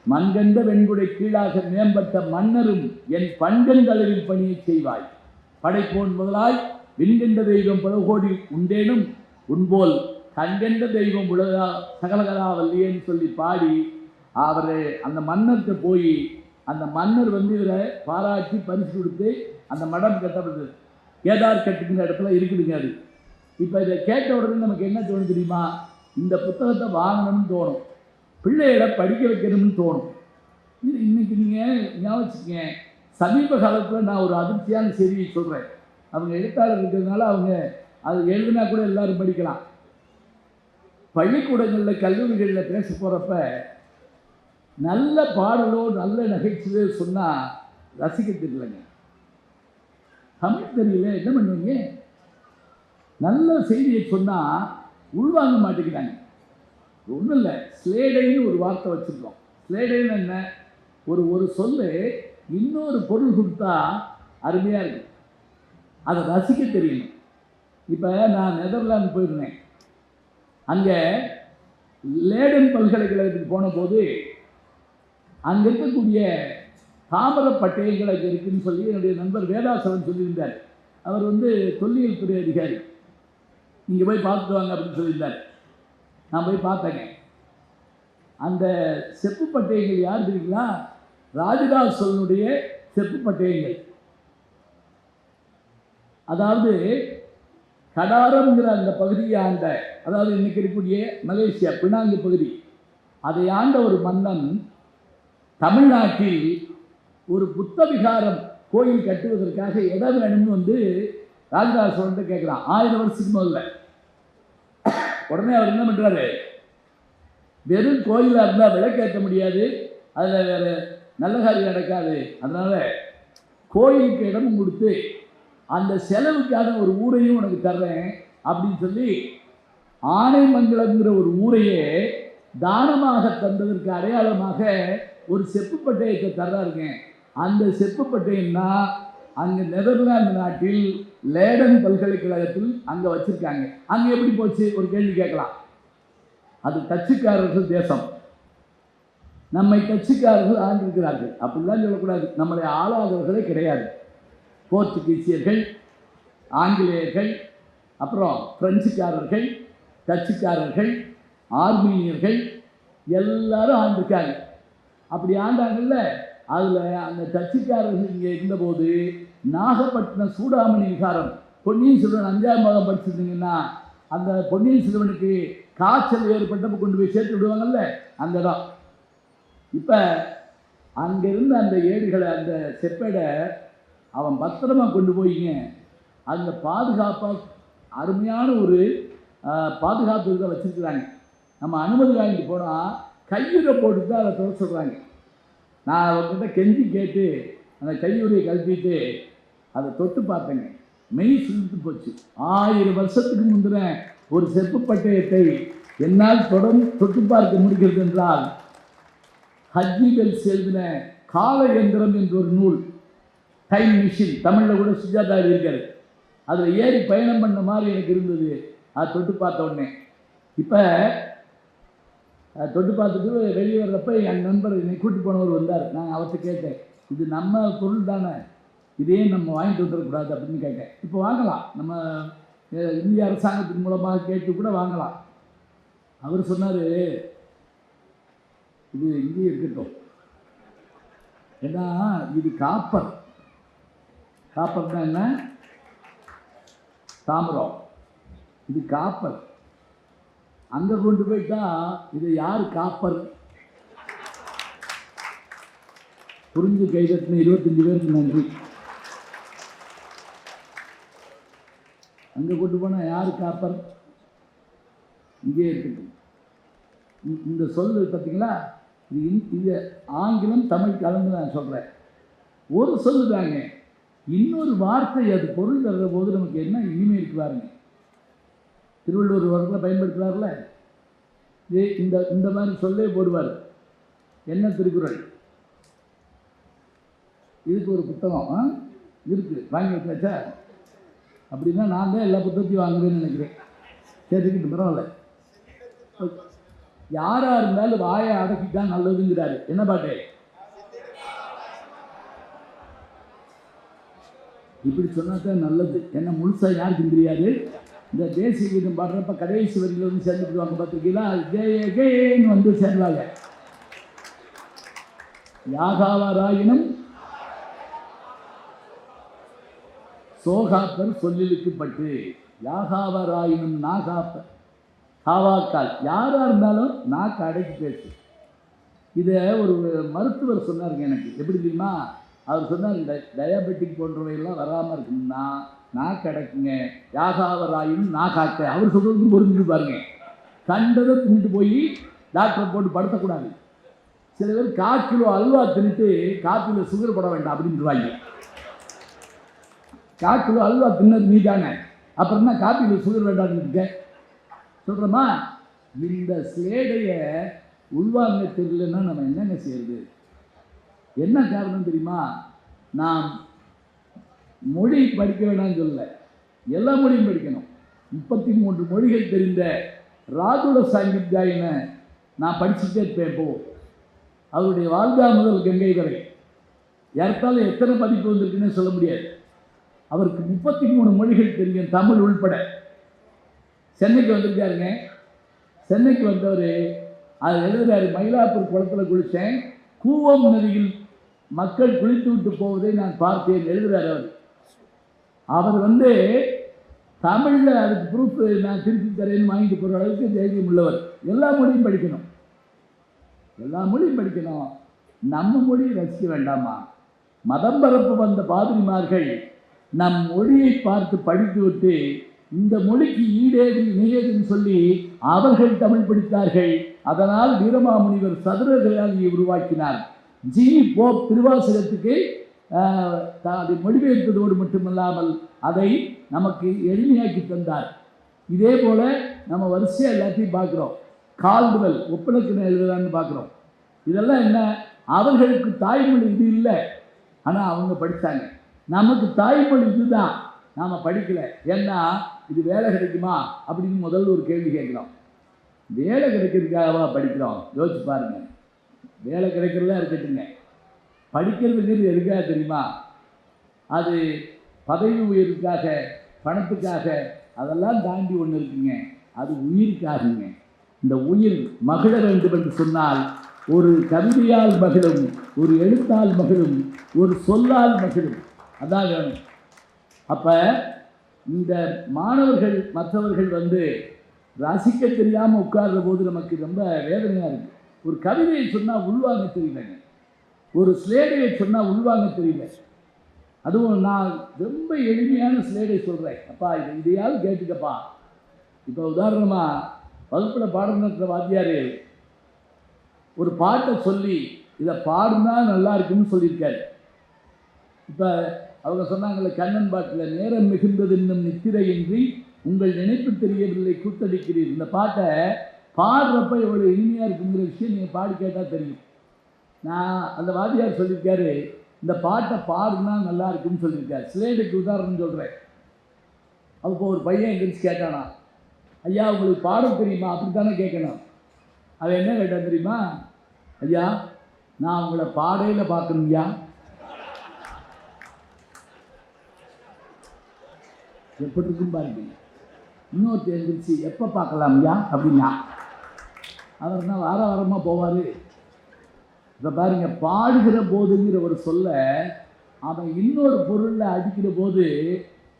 மண்கண்ட வெண்குடை கீழாக மேம்பட்ட மன்னரும் என் பண்கண்களில் பணியை செய்வாய். படைப்போன் முதலாய் விண்கண்ட தெய்வம் பல கோடி உண்டேனும் உன்போல் கண்கண்ட தெய்வம் உலகா சகலகலா வல்லியேன்னு சொல்லி பாடி அவர் அந்த மன்னர்கிட்ட போய் அந்த மன்னர் இவரை பாராட்டி பரிசு கொடுத்து அந்த மடம் கட்டப்படுது. கேதார் கட்டுங்கிற இடத்துல இருக்குதுங்க அது. இப்போ இதை கேட்ட உடனே நமக்கு என்ன தோணும் தெரியுமா? இந்த புத்தகத்தை வாங்கணும்னு தோணும், பிள்ளைகளை படிக்க வைக்கணும்னு தோணும். இது இன்னைக்கு நீங்கள் ஞாபகிச்சுங்க. சமீப காலத்தில் நான் ஒரு அதிர்ச்சியான செய்தியை சொல்கிறேன். அவங்க எழுத்தாளர் இருக்கிறதுனால அவங்க அது எழுதுனா கூட எல்லாரும் படிக்கலாம். பள்ளிக்கூடங்களில் கல்லூரிகளில் பேச போகிறப்ப நல்ல பாடலோ நல்ல நகைச்சுவையோ சொன்னால் ரசிக்க தெரியலைங்க. தமிழ் தெரியல, என்ன பண்ணுவீங்க? நல்ல செய்தியை சொன்னால் உள்வாங்க மாட்டேங்கிறாங்க. ஒன்றும் இல்லை, ஸ்லேடைன்னு ஒரு வார்த்தை வச்சுருக்கோம். ஸ்லேடைன்னு என்ன? ஒரு சொல்லு இன்னொரு பொருள் கொடுத்தா அருமையாக இருக்கும், அதை ரசிக்க தெரியணும். இப்போ நான் நெதர்லாந்து போயிருந்தேன். அங்கே லேடன் பல்கலைக்கழகத்துக்கு போன போது அங்கே இருக்கக்கூடிய தாமர பட்டயங்கள் அங்கே இருக்குதுன்னு சொல்லி என்னுடைய நண்பர் வேதாசவன் சொல்லியிருந்தார். அவர் தொல்லியல் துறை அதிகாரி. இங்கே போய் பார்த்துட்டு வாங்க அப்படின்னு சொல்லியிருந்தார். நான் போய் பார்த்தேங்க. அந்த செப்பு பட்டயங்கள் யார் தெரியுங்களா? ராஜராஜ சோழனுடைய செப்பு பட்டயங்கள். அதாவது கடாரம்ங்கிற அந்த பகுதியை ஆண்ட, அதாவது இன்னைக்கு இருக்கக்கூடிய மலேசியா பினாங்கு பகுதி, அதை ஆண்ட ஒரு மன்னன் தமிழ்நாட்டில் ஒரு புத்த விகாரம் கோயில் கட்டுவதற்காக இடம் வேணும்னு ராஜராஜ சோழன் கேட்குறான். 1000 வருஷத்துக்கு முதல்ல. உடனே அவர் என்ன பண்ணுறாரு? வெறும் கோயிலாக இருந்தால் விளக்கேற்ற முடியாது, அதில் வேறு நல்ல காரியம் நடக்காது, அதனால் கோயிலுக்கு இடமும் கொடுத்து அந்த செலவுக்காக ஒரு ஊரையும் உனக்கு தர்றேன் அப்படின்னு சொல்லி ஆனைமங்கலங்கிற ஒரு ஊரையே தானமாக தந்ததற்கு அடையாளமாக ஒரு செப்பு பட்டயத்தை தர்றாருங்க. அந்த செப்பு பட்டயம்னா அங்கே நெதர்லாந்து நாட்டில் லேடன் பல்கலைக்கழகத்தில் அங்கே வச்சுருக்காங்க. அங்கே எப்படி போச்சு ஒரு கேள்வி கேட்கலாம். அது டச்சுக்காரர்கள் தேசம், நம்மை டச்சுக்காரர்கள் ஆண்டிருக்கிறார்கள். அப்படிலாம் சொல்லக்கூடாது. நம்மளை ஆளாதவர்களே கிடையாது. போர்ச்சுகீசியர்கள், ஆங்கிலேயர்கள், அப்புறம் பிரெஞ்சுக்காரர்கள், டச்சுக்காரர்கள், ஆர்மீனியர்கள் எல்லாரும் ஆண்டிருக்காங்க. அப்படி ஆண்டாங்கல்ல, அதில் அந்த டச்சுக்காரர்கள் இங்கே இருந்தபோது நாகப்பட்டினம் சூடாமணி விகாரம், பொன்னியின் செல்வன் 5ஆம் பாகம் படிச்சிருந்தீங்கன்னா அந்த பொன்னியின் செல்வனுக்கு காய்ச்சல் ஏற்பட்டப்போ கொண்டு போய் சேர்த்து விடுவாங்கல்ல, அந்த இடம். இப்போ அங்கேருந்து அந்த ஏடுகளை அந்த செப்பேடை அவன் பத்திரமா கொண்டு போயிங்க அந்த பாதுகாப்பாக அருமையான ஒரு பாதுகாப்பு இதை வச்சுருக்குறாங்க. நம்ம அனுமதி வாங்கிட்டு போனால் கையுறை போட்டு தான் அதை தொட சொல்கிறாங்க. நான் அவர்கிட்ட கெஞ்சி கேட்டு அந்த கையுறையை கழட்டிட்டு அதை தொட்டு பார்த்தேங்க. மெய் சிலிர்த்து போச்சு. 1000 வருஷத்துக்கு முந்தின ஒரு செப்பு பட்டயத்தை என்னால் தொட்டு பார்க்க முடிகிறது என்றால் ஹஜ்ஜி வெல்ஸ் எழுதின கால இயந்திரம் என்ற ஒரு நூல், டைம் மிஷின், தமிழில் கூட சுஜாதா இருக்காரு, அதில் ஏறி பயணம் பண்ண மாதிரி எனக்கு இருந்தது. அதை தொட்டு பார்த்த உடனே இப்போ தொட்டு பார்த்துட்டு வெளியே வர்றப்ப என் நண்பர் என்னை கூட்டி போனவர் வந்தார். நான் அவர்கிட்ட கேட்டேன், இது நம்ம பொருள் தானே, இதே நம்ம வாங்கிட்டு வந்துடக்கூடாது அப்படின்னு கேட்டேன். இப்போ வாங்கலாம், நம்ம இந்திய அரசாங்கத்தின் மூலமாக கேட்டு கூட வாங்கலாம். அவர் சொன்னார், இது இங்கேயே இருக்கட்டும், ஏன்னா இது காப்பர். காப்பர்னா என்ன? தாமிரம். இது காப்பர். அங்கே கொண்டு போயிட்டா இதை யார் காப்பர்? புரிஞ்சு கைதட்டின 25 பேருக்கு நன்றி. அங்கே கொண்டு போனால் யார் காப்பர்? இங்கே இருக்கட்டும். இந்த சொல் பார்த்தீங்களா, இது ஆங்கிலம் தமிழ் கலந்து நான் சொல்கிறேன். ஒரு சொல்லுதாங்க, இன்னொரு வார்த்தை அது பொருள் தர்ற போது நமக்கு என்ன இனிமை இருக்குவாருங்க. திருவள்ளுவர் வரத்தில் பயன்படுத்துவார்ல, இந்த மாதிரி சொல்லே போடுவார். என்ன திருக்குறள்? இதுக்கு ஒரு புத்தகம் இருக்குது, வாங்கி வச்சாச்சா? அப்படின்னா நான் தான் எல்லா புத்தகத்தையும் வாங்குவேன்னு நினைக்கிறேன். சரிக்கிட்டு பரவாயில்ல. யாரா இருந்தாலும் வாயை அடக்கிட்டான் நல்லதுங்கிறாரு. என்ன பாட்டு? இப்படி சொன்னாதான் நல்லது. என்ன முழுசா யாருக்கும் தெரியாது. இந்த தேசிய கீதம் பாடுறப்ப கடைசி வரியில் வந்து சேர்ந்துடுவாங்க பார்த்துருக்கீங்களா? ஜெயன்னு வந்து சேர்வாங்க. யாகாவராயினும் சோகாப்பர் சொல்லிலுக்குப்பட்டு, யாகாவராயினும் நாகாப்பர் காவாக்கால். யாராக இருந்தாலும் நாக்கு அடைச்சி பேசு. இதை ஒரு மருத்துவர் சொன்னாருங்க எனக்கு. எப்படி தெரியுமா? அவர் சொன்னார், இந்த டயபெட்டிக் போன்றவையெல்லாம் வராமல் இருக்குன்னா நாக்கு அடைக்குங்க, யாகாவராயினும் நாகாக்க. அவர் சொல்றதுக்கு பொருந்துட்டு பாருங்க. கண்டதை தின்னுட்டு போய் டாக்டரை போட்டு படுத்தக்கூடாது. சில பேர் 1/4 கிலோ அல்வா தின்னுட்டு காப்பியில் சுகர் போட வேண்டாம் அப்படின்ட்டுருவாங்க. 1/4 கிலோ அல்வா தின்னது நீ தானே, அப்புறம் தான் காப்பியில் சுகர் வேண்டாம்னு சொல்கிறோமா? இந்த ஸ்லேடையை உள்வாங்க தெரியலன்னா நம்ம என்னங்க செய்யறது? என்ன காரணம் தெரியுமா? நாம் மொழி படிக்க வேணாம்னு சொல்லல, எல்லா மொழியும் படிக்கணும். 33 மொழிகள் தெரிந்த ராகுல சாங்கித்யாயினை நான் படிச்சுட்டே இருப்பேன். இப்போ அவருடைய வாழ்க்கா முதல் கங்கை வரை யாருத்தாலும் எத்தனை பதிப்பு வந்திருக்குன்னு சொல்ல முடியாது. அவருக்கு 33 மொழிகள் தெரியும், தமிழ் உள்பட. சென்னைக்கு வந்திருக்காருங்க. சென்னைக்கு வந்தவர் அது எழுதுறாரு, மயிலாப்பூர் குளத்தில் குளித்தேன், கூவம் நதியில் மக்கள் குளித்து விட்டு போவதை நான் பார்த்தேன் எழுதுறாரு அவர். அவர் வந்து தமிழில் அதுக்கு ப்ரூஃப் நான் திருப்பி தரேன்னு வாங்கிட்டு போகிற அளவுக்கு தைரியம் உள்ளவர். எல்லா மொழியும் படிக்கணும், எல்லா மொழியும் படிக்கணும். நம்ம மொழியை ரசிக்க வேண்டாமா? மதம் பரப்பு வந்த பாதிரிமார்கள் நம் மொழியை பார்த்து படித்து விட்டு இந்த மொழிக்கு ஈடேது நிகழ்ன்னு சொல்லி அவர்கள் தமிழ் படித்தார்கள். அதனால் வீரமாமுனிவர் சதுரகயாளியை உருவாக்கினார். ஜி போப் திருவாசகத்துக்கு அதை மொழிபெயர்த்ததோடு மட்டுமல்லாமல் அதை நமக்கு எளிமையாக்கி தந்தார். இதே போல் நம்ம வரிசையாக எல்லாத்தையும் பார்க்குறோம். கால்டுவெல் ஒப்பலக்கணம் எழுதுறான்னு பார்க்குறோம். இதெல்லாம் என்ன? அவர்களுக்கு தாய்மொழி இது இல்லை, ஆனால் அவங்க படித்தாங்க. நமக்கு தாய்மொழி இதுதான், நாம் படிக்கலை. ஏன்னா இது வேலை கிடைக்குமா அப்படின்னு முதல்ல ஒரு கேள்வி கேட்குறோம். வேலை கிடைக்கிறதுக்காகவா படிக்கிறோம்? யோசிச்சு பாருங்கள். வேலை கிடைக்கிறதெல்லாம் இருக்கட்டுங்க, படிக்கிறதுங்கிறது எதுக்காக தெரியுமா? அது பதவி உயர்வுக்காக, பணத்துக்காக, அதெல்லாம் தாண்டி ஒன்று இருக்குங்க. அது உயிருக்காகுங்க. இந்த உயிர் மகிழ வேண்டும் என்று சொன்னால் ஒரு கவிதையால் மகிழும், ஒரு எழுத்தால் மகிழும், ஒரு சொல்லால் மகிழும். அதான் வேணும். அப்போ இந்த மாணவர்கள் மற்றவர்கள் வந்து ரசிக்க தெரியாமல் உட்கார்ற போது நமக்கு ரொம்ப வேதனையாக இருக்குது. ஒரு கவிதையை சொன்னால் உள்வாங்க தெரியலங்க, ஒரு ஸ்லேடையை சொன்னால் உள்வாங்க தெரியல. அதுவும் நான் ரொம்ப எளிமையான ஸ்லேடை சொல்கிறேன். அப்பா இதையாவது கேட்டுக்கப்பா. இப்போ உதாரணமாக வகுப்பில் பாடம் நடத்துகிற வாத்தியார் ஒரு பாட்டை சொல்லி இதை பாடுனா நல்லா இருக்குன்னு சொல்லியிருக்காரு. இப்போ அவங்க சொன்னாங்களே, கண்ணன் பாட்டில் நேரம் மிகுந்தது இன்னும் நித்திரையின்றி உங்கள் நினைப்பு தெரியவில்லை கூத்தடிக்கிறீர். இந்த பாட்டை பாடுறப்ப எவ்வளோ இனிமையாக இருக்குங்கிற விஷயம் நீங்கள் பாடி கேட்டால் தெரியும். நான் அந்த வாத்தியார் சொல்லியிருக்காரு, இந்த பாட்டை பாடுனா நல்லா இருக்குன்னு சொல்லியிருக்காரு. ஸ்லேடுக்கு உதாரணம் சொல்கிறேன். அப்போ ஒரு பையன் எங்கிருந்து கேட்டானா, ஐயா உங்களுக்கு பாடம் தெரியுமா? அப்படி தானே கேட்கணும். அவன் என்ன கேட்டான் தெரியுமா? ஐயா நான் உங்களை பாடையில் பார்க்கணுங்கய்யா. எப்படி இருக்கும் பாருங்க. இன்னொருத்தர் எழுந்திரிச்சு எப்போ பார்க்கலாம்யா அப்படின்னா அவர் தான் வாரமாக போவார். இப்போ பாருங்க, பாடுகிற போதுங்கிற ஒரு சொல்ல அவன் இன்னொரு பொருளில் அடிக்கிற போது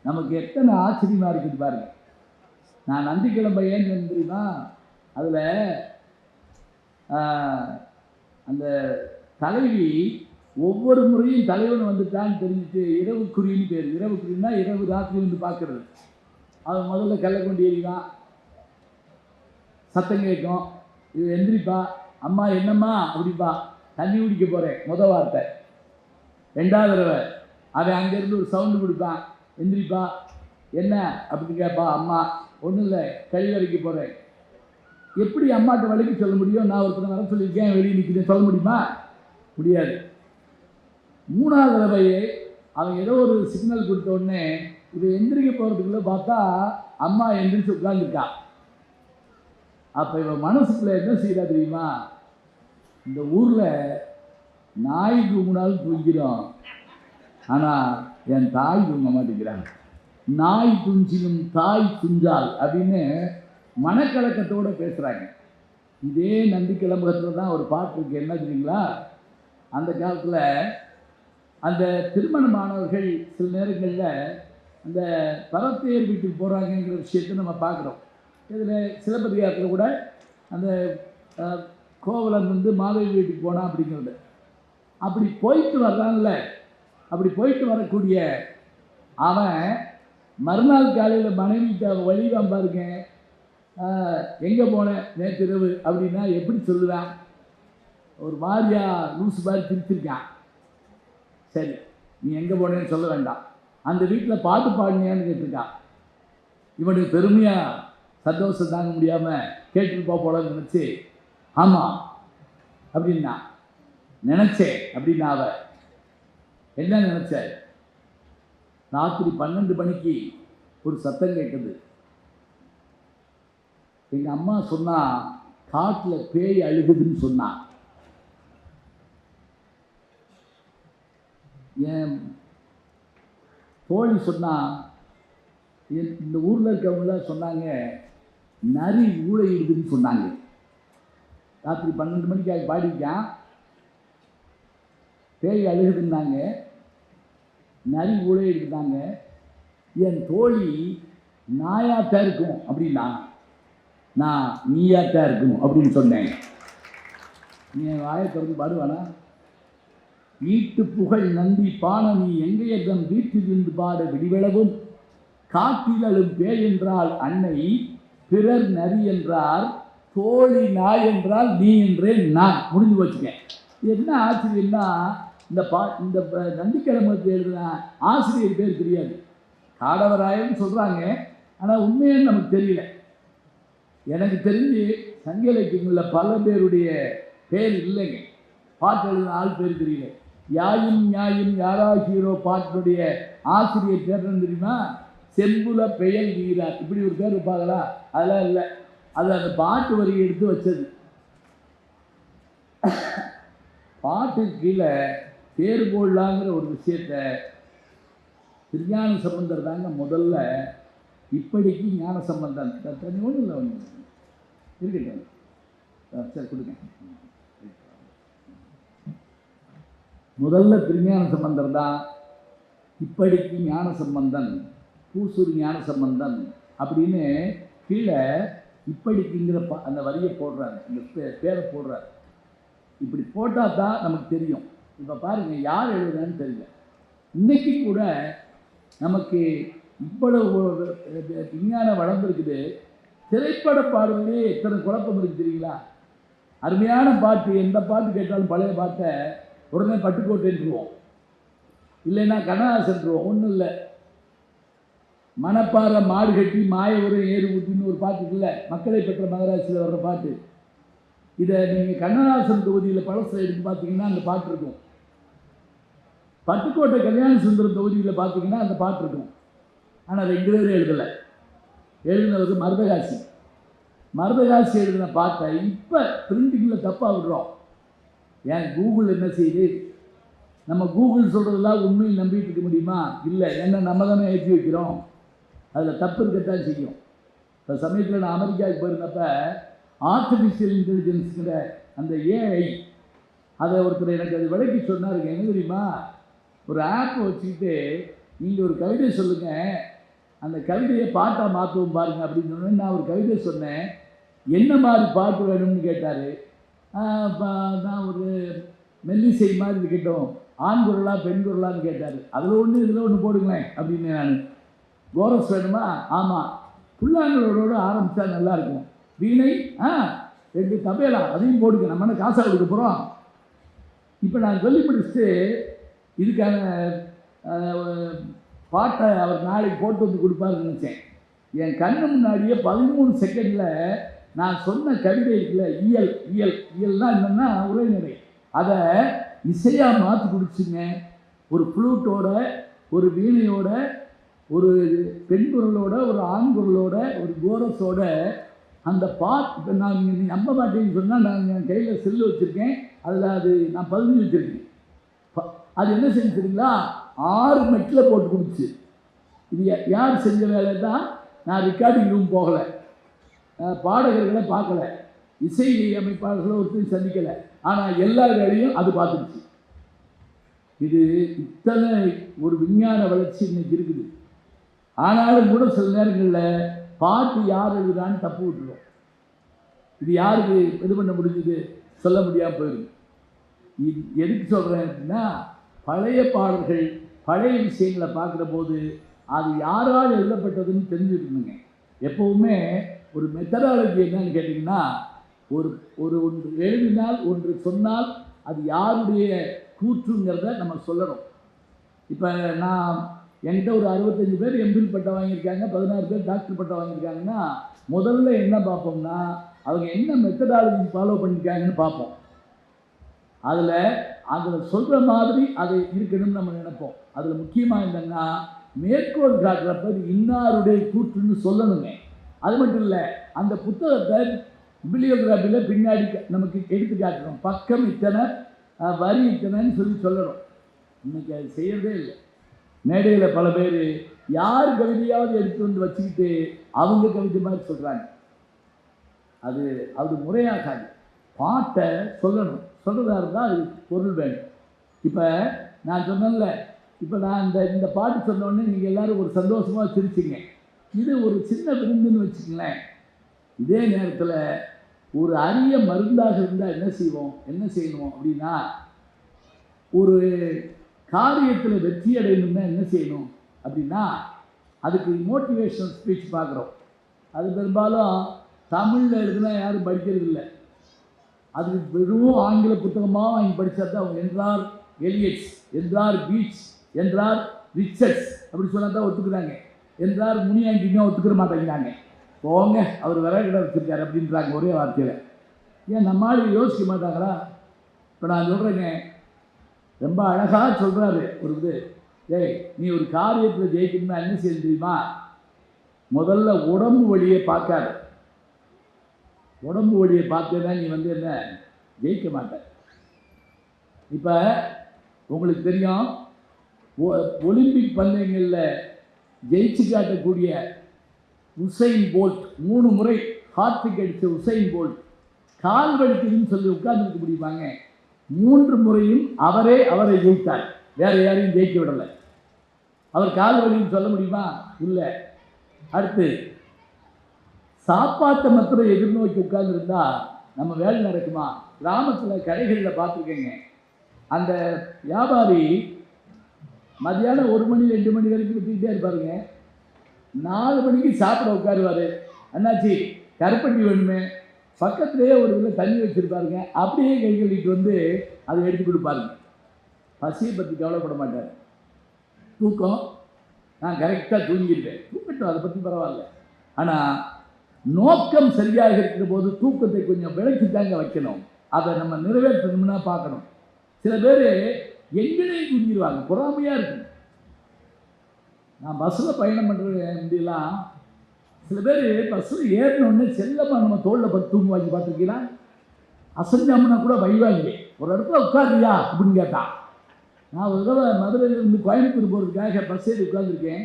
நமக்கு எத்தனை ஆச்சரியமாக இருக்குது பாருங்க. நான் நந்திக்கிழமை ஏன்னு தெரியுமா? அதில் அந்த தலைவி ஒவ்வொரு முறையும் தலைவன் வந்துட்டான்னு தெரிஞ்சுட்டு இரவு குறின்னு பேர். இரவு குறின்னா இரவு ராத்திரி வந்து பார்க்குறது. அவன் முதல்ல கள்ளக்கொண்டி எறிவான், சத்தம் கேட்கும், இது எந்திரிப்பா, அம்மா என்னம்மா அப்படிப்பா, தண்ணி குடிக்க போகிறேன் முதல் வார்த்தை. ரெண்டாவது தடவை அவன் அங்கேருந்து ஒரு சவுண்டு கொடுப்பான், எந்திரிப்பா என்ன அப்படின்னு கேட்பா, அம்மா ஒன்றும் இல்லை கழிவறைக்கு போகிறேன். எப்படி அம்மாட்ட வலிக்கு சொல்ல முடியும்? நான் ஒருத்தனை வர சொல்லியிருக்கேன், வெளியே நிற்கிறேன் சொல்ல முடியுமா? முடியாது. மூணாவது தடவையே அவன் ஏதோ ஒரு சிக்னல் கொடுத்த உடனே இதை எந்திரிக்க போகிறதுக்குள்ளே பார்த்தா அம்மா எந்திரிச்சு உட்காந்துருக்கா. அப்போ இவன் மனசுக்குள்ள என்ன செய்யறா தெரியுமா? இந்த ஊரில் நாய் தூங்கினாலும் தூங்கிறோம், ஆனால் என் தாய் தூங்க மாட்டேங்கிறாங்க. நாய் துஞ்சிலும் தாய் துஞ்சால் அப்படின்னு மனக்கலக்கத்தோடு பேசுகிறாங்க. இதே நந்தி கிளம்புறதுல தான் ஒரு பாட்டு இருக்கு, என்ன தெரியுங்களா? அந்த காலத்தில் அந்த திருமணமானவர்கள் சில நேரங்களில் அந்த பரத்தையர் வீட்டுக்கு போகிறாங்கங்கிற விஷயத்தை நம்ம பார்க்குறோம். இதில் சிலப்பதிகாரத்தில் கூட அந்த கோவலன் வந்து மாதவி வீட்டுக்கு போனான் அப்படிங்கிறது. அப்படி போயிட்டு வர்றான்ல, அப்படி போயிட்டு வரக்கூடிய அவன் மறுநாள் காலையில் மனைவிட்ட வழிவான் பாருங்க, எங்கே போனேன் நேற்றிரவு அப்படின்னா எப்படி சொல்லுவேன்? ஒரு மாதிரியா லூசு மாதிரி பிரிச்சிருக்கான். சரி, நீ எங்கே போனேன்னு சொல்ல வேண்டாம், அந்த வீட்டில் பாட்டு பாடினியான்னு கேட்டிருக்கான். இவனுக்கு பெருமையாக சந்தோஷம் தாங்க முடியாமல் கேட்டுருப்பா போலன்னு நினச்சி ஆமாம் அப்படின்னா நினச்சேன் அப்படின்னா அவ என்ன நினச்ச? ராத்திரி 12 மணிக்கு ஒரு சத்தம் கேட்டது. எங்கள் அம்மா சொன்னா காட்டில் பேய் அழுகுதுன்னு சொன்னான். என் தோழி சொன்னா, இந்த ஊரில் இருக்கவங்களாம் சொன்னாங்க நரி ஊழையிடுதுன்னு சொன்னாங்க. ராத்திரி 12 மணிக்கு அது பாடிக்கான், பேய் அழுகுதுன்னாங்க, நரி ஊழையிடுதாங்க. என் தோழி நாயாத்தான் இருக்கும் அப்படின்னா நான் நீயாத்தான் இருக்கும் அப்படின்னு சொன்னேன். நீ வாயை திறந்து பாடுவானா? ஈட்டு புகழ் நந்தி பாணனி எங்கையதன் வீட்டிலிருந்து பாட விடிவளவும் காட்டிலும் பேய் என்றால் அன்னை, பிறர் நரி என்றார், தோழி நாய் என்றால் நீ என்றேன் நான். முடிஞ்சு வச்சுக்கேன். என்ன ஆச்சரியம்னா, இந்த நந்திக்கிழமத்தை எழுதின ஆசிரியர் பேர் தெரியாது, காடவராயன்னு சொல்கிறாங்க, ஆனால் உண்மையாக நமக்கு தெரியல. எனக்கு தெரிஞ்சு சங்க இலக்கியங்களில் பல பேருடைய பேர் இல்லைங்க, பாட்டு எழுதின ஆள் பேர் தெரியல. யாயும் நியாயும் யாராகிரோ பாட்டுடைய ஆசிரியர் பேர் தெரியுமா? செம்புல பெயல் வீரார், இப்படி ஒரு பேர் இருப்பாங்களா? அதெல்லாம் இல்லை, அது அந்த பாட்டு வரியை எடுத்து வச்சது. பாட்டு கீழே பேர் போடலாங்கிற ஒரு விஷயத்த திருஞான சம்பந்தர் தாங்க முதல்ல. இப்படிக்கு ஞான சம்பந்தன் தனி ஒன்றும் இல்லை, ஒன்று இருக்கட்டும் சரி கொடுங்க. முதல்ல திருஞான சம்பந்தர் தான் இப்படிக்கு ஞான சம்பந்தன், பூசூர் ஞான சம்பந்தன் அப்படின்னு கீழே இப்படிக்குங்கிற அந்த வரியை போடுறாரு, அந்த பேரை போடுறாரு. இப்படி போட்டால் தான் நமக்கு தெரியும். இப்போ பாருங்கள், யார் எழுதுறான்னு தெரியல. இன்றைக்கி கூட நமக்கு இவ்வளவு விஞ்ஞானம் வளர்ந்துருக்குது. திரைப்பட பாடலே எத்தனை குழப்பம் இருக்குது தெரியுங்களா? அருமையான பாட்டு, எந்த பாட்டு கேட்டாலும் பழைய பாட்டை உடனே பட்டுக்கோட்டைன்றுவோம், இல்லைன்னா கண்ணதாசன்றுவோம். ஒன்றும் இல்லை, மணப்பாறை மாடு கட்டி மாய உரை ஏறு ஊட்டின்னு ஒரு பாட்டு இருக்குல்ல, மக்களை பெற்ற மகராட்சியில் வர்ற பாட்டு. இதை நீங்கள் கண்ணதாசன் தொகுதியில் பழசில் எடுத்து பார்த்தீங்கன்னா அந்த பாட்டு இருக்கும். பட்டுக்கோட்டை கல்யாண சுந்தரம் தொகுதியில் பார்த்தீங்கன்னா அந்த பாட்டு இருக்கும். ஆனால் 2 பேரும் எழுதலை. எழுதினது மருதகாசி. மருதகாசி எழுதின பாட்டை இப்போ பிரிண்டிங்கில் தப்பாக விடுறோம். ஏன் கூகுள் என்ன செய்யுது? நம்ம கூகுள் சொல்கிறதெல்லாம் உண்மையை நம்பிட்டு இருக்க முடியுமா? இல்லை, என்ன நம்ம தானே ஏற்றி வைக்கிறோம். அதில் தப்பு இருக்கத்தான் செய்யும். இப்போ சமயத்தில் நான் அமெரிக்காவுக்கு போயிருந்தப்ப ஆர்டிஃபிஷியல் இன்டெலிஜென்ஸுங்கிற அந்த ஏஐ, அதை ஒருத்தர் எனக்கு அது விளக்கி சொன்னாருங்க. என்ன தெரியுமா? ஒரு ஆப்பை வச்சுக்கிட்டு நீங்கள் ஒரு கவிதை சொல்லுங்கள், அந்த கவிதையை பாட்டாக மாற்றுவோம் பாருங்கள் அப்படின்னு சொன்னேன். நான் ஒரு கவிதை சொன்னேன். என்ன மாதிரி பாட்டு வேணும்னு கேட்டார். நான் ஒரு மெல்லிசை மாதிரி இருக்கட்டும், ஆண் குரலா பெண் குரலான்னு கேட்டார். அதில் ஒன்று இதில் ஒன்று போடுங்களேன் அப்படின்னு. நான் கோரஸ் வேணுமா? ஆமாம். புல்லாங்குழலோடு ஆரம்பித்தா நல்லாயிருக்கும். வீணை 2 தபேலா அதையும் போடுங்க, நம்ம என்ன காசாக கொடுக்க போகிறோம். இப்போ நான் சொல்லி முடிச்சுட்டு இதுக்கான பாட்டை அவர் நாளைக்கு போட்டு வந்து கொடுப்பாருன்னு நினச்சேன். என் கண்ணு முன்னாடியே 13 செகண்டில் நான் சொன்ன கவிதை இருக்குல்ல, இயல் இயல் இயல்னால் என்னென்னா உரைநடை, அதை இசையாக மாற்றி கொடுத்துங்க. ஒரு ஃப்ளூட்டோட, ஒரு வீணையோட, ஒரு பெண் குரலோட, ஒரு ஆண் குரலோட, ஒரு கோரஸோட அந்த பாட்டு. இப்போ நான் நீங்கள் நம்ப மாட்டேன்னு சொன்னால், நான் என் கையில் செல்லு வச்சுருக்கேன், அதில் அது நான் பதிஞ்சு வச்சுருக்கேன். அது என்ன செஞ்சுருங்களா, 6 மெட்டில் போட்டு கொடுத்து. இது யார் செஞ்ச வேலை தான். நான் ரெக்கார்டிங் ரூம் போகலை, பாடகர்களை பார்க்கல, இசை அமைப்பாளர்களை ஒருத்தர் சந்திக்கலை, ஆனால் எல்லா வேலையும் அது பார்த்துருச்சு. இது இத்தனை ஒரு விஞ்ஞான வளர்ச்சி இன்னைக்கு இருக்குது. ஆனாலும் கூட சில நேரங்களில் பாட்டு யார் எழுதுறான்னு தப்பு விட்டுரும். இது யாருக்கு இது பண்ண முடிஞ்சது சொல்ல முடியாமல் போயிடுது. இது எதுக்கு சொல்கிறேன் அப்படின்னா, பழைய பாடல்கள், பழைய விஷயங்களை பார்க்குற போது அது யாரால் எழுதப்பட்டதுன்னு தெரிஞ்சுக்கணுங்க. எப்போவுமே ஒரு மெத்தடாலஜி என்னன்னு கேட்டிங்கன்னா, ஒன்று எழுதினால், ஒன்று சொன்னால் அது யாருடைய கூற்றுங்கிறத நம்ம சொல்லணும். இப்போ நான் என்கிட்ட ஒரு 65 பேர் எம்பில் பட்டம் வாங்கியிருக்காங்க, 16 பேர் டாக்டர் பட்டம் வாங்கியிருக்காங்கன்னா, முதல்ல என்ன பார்ப்போம்னா, அவங்க என்ன மெத்தடாலஜி ஃபாலோ பண்ணியிருக்காங்கன்னு பார்ப்போம். அதில் சொல்கிற மாதிரி அது இருக்கணும்னு நம்ம நினைப்போம். அதில் முக்கியமாக என்னென்னா, மேற்கோள் காட்டுறப்ப இன்னாருடைய கூற்றுன்னு சொல்லணுங்க. அது மட்டும் இல்லை, அந்த புத்தகத்தை பிப்ளியோகிராஃபியில் பின்னாடி நமக்கு எடுத்து காட்டணும். பக்கம் இத்தனை, வரி இத்தனைன்னு சொல்லணும். இன்றைக்கி அது செய்யறதே இல்லை. மேடையில் பல பேர் யார் கவிதையாவது எடுத்து வந்து வச்சுக்கிட்டு அவங்க கவிதை மாதிரி சொல்கிறாங்க. அது முறையாகாது. பாட்டை சொல்லணும். சொல்கிறதா இருந்தால் அது பொருள் வேணும். இப்போ நான் சொன்னேன்ல, இப்போ நான் இந்த பாட்டு சொன்னோடனே நீங்கள் எல்லோரும் ஒரு சந்தோஷமாக சிரிச்சிங்க. இது ஒரு சின்ன விருந்துன்னு வச்சுக்கங்களேன். இதே நேரத்தில் ஒரு அரிய மருந்தாக இருந்தால் என்ன செய்யணும் அப்படின்னா, ஒரு காரியத்தில் வெற்றி அடையணும்னா என்ன செய்யணும் அப்படின்னா, அதுக்கு மோட்டிவேஷனல் ஸ்பீச் பார்க்குறோம். அது பெரும்பாலும் தமிழில் எழுதுனா யாரும் படிக்கிறது இல்லை. அது வெறும் ஆங்கில புத்தகமாக வாங்கி படித்தா தான் அவங்க என்றார் எலியட்ஸ், என்றார் பீச், என்றார் ரிச்சர்ட்ஸ் அப்படி சொன்னால் தான் ஒத்துக்கிறாங்க. என்றார் முனியாண்டினா ஒத்துக்கிற மாட்டேங்கிறாங்க. போங்க, அவர் விறகு கடை வச்சுருக்காரு அப்படின்றாங்க ஒரே வார்த்தையில். ஏன் நம்மளால யோசிக்க மாட்டாங்களா? இப்போ நான் சொல்கிறேங்க, ரொம்ப அழகாக சொல்கிறாரு ஒரு இது. நீ ஒரு காரியத்தில் ஜெயிக்கணும்னா என்ன செய்ய தெரியுமா? முதல்ல உடம்பு வழியை பார்க்காது. உடம்பு வழியை பார்த்தேன்னா நீ என்ன ஜெயிக்க மாட்ட. இப்போ உங்களுக்கு தெரியும், ஒலிம்பிக் பந்தயங்களில் ஜெயிச்சு காட்டக்கூடிய உசைன் போல்ட், 3 முறை ஹார்ட்ரிக் அடித்த உசைன் போல்ட் கால் வலிக்குதுன்னு சொல்லி உட்கார்ந்துருக்க முடியுமாங்க? 3 முறையும் அவரை ஜெயித்தார். வேறு யாரையும் ஜெயிக்க விடலை. அவர் கால் வலின்னு சொல்ல முடியுமா? இல்லை. அடுத்து, சாப்பாட்டை மாத்திரம் எதிர்நோக்கி உட்கார்ந்துருந்தா நம்ம வேலை நடக்குமா? கிராமத்தில் கடைகளில் பார்த்துருக்கேங்க, அந்த வியாபாரி மதியானம் 1 மணி 2 மணி வரைக்கும் விற்றுக்கிட்டே இருப்பாருங்க. 4 மணிக்கு சாப்பிட உட்காருவார். அண்ணாச்சி கருப்பட்டி வேணுமே, பக்கத்துலேயே ஒரு இதில் தண்ணி வச்சுருப்பாருங்க. அப்படியே கை கழுவிட்டு வந்து அதை எடுத்து கொடுப்பாருங்க. பசியை பற்றி கவலைப்பட மாட்டார். தூக்கம், நான் கரெக்டாக தூங்கிடுவேன், தூக்கட்டும், அதை பற்றி பரவாயில்ல. ஆனால் நோக்கம் சரியாக இருக்கிற போது தூக்கத்தை கொஞ்சம் விளக்கி தாங்க வைக்கணும். அதை நம்ம நிறைவேற்றணும்னா பார்க்கணும். சில பேர் எங்கேயும் தூங்கிடுவாங்க, பொறாமையாக இருக்கும். நான் பஸ்ஸில் பயணம் பண்ணுறேன் அப்படிலாம், சில பேர் பஸ்ஸில் ஏறினோடனே செல்லமாக நம்ம தோளில் பட்டு தூங்குவாங்க. பார்த்துருக்கீங்களா? அசஞ்சாமனா கூட வைவாங்க. ஒரு இடத்துல உட்காருயா அப்படின்னு கேட்டான். நான் ஒரு தடவை மதுரையிலேருந்து கோயம்புத்தூர் போகிறதுக்காக பஸ் ஏறி உட்காந்துருக்கேன்.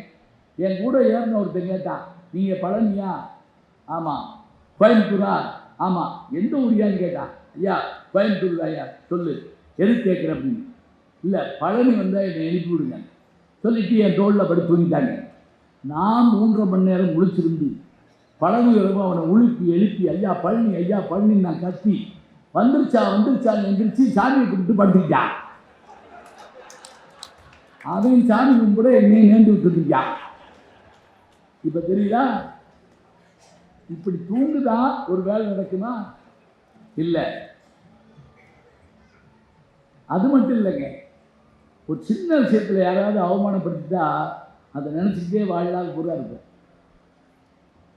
என் கூட ஏறின ஒருத்தன் கேட்டான், நீங்கள் பழனியா? ஆமாம். கோயம்புத்தூரா? ஆமாம். எந்த ஊரியான்னு கேட்டான். ஐயா கோயம்புத்தூர் ஐயா, சொல்லு, எதுக்கு கேட்குற அப்படின்னு. இல்லை, பழனி வந்தால் என்னை எழுப்பி விடுங்க சொல்லிட்டு என் தோளில் படுத்து தூங்கிட்டாங்க. நான் 3.5 மணி நேரம் முழிச்சிருந்து பழனி வரவும் அவனை எழுப்பி ஐயா பழனி, ஐயா பழனி நான் கத்தி வந்துருச்சான்னு எந்திரிச்சு சாமியை கும்பிட்டு படுத்துக்கிட்டான். அவன் சாமி கும்பிட என்னையும் நேர்ந்து விட்டுருக்கான். இப்போ தெரியுதா? இப்படி தூங்குதா ஒரு வேலை நடக்குமா? இல்லை. அது மட்டும் இல்லைங்க, ஒரு சின்ன விஷயத்தில் யாராவது அவமானப்படுத்திட்டா அதை நினச்சிக்கிட்டே வாழ்நாள் பூரா இருக்கும்.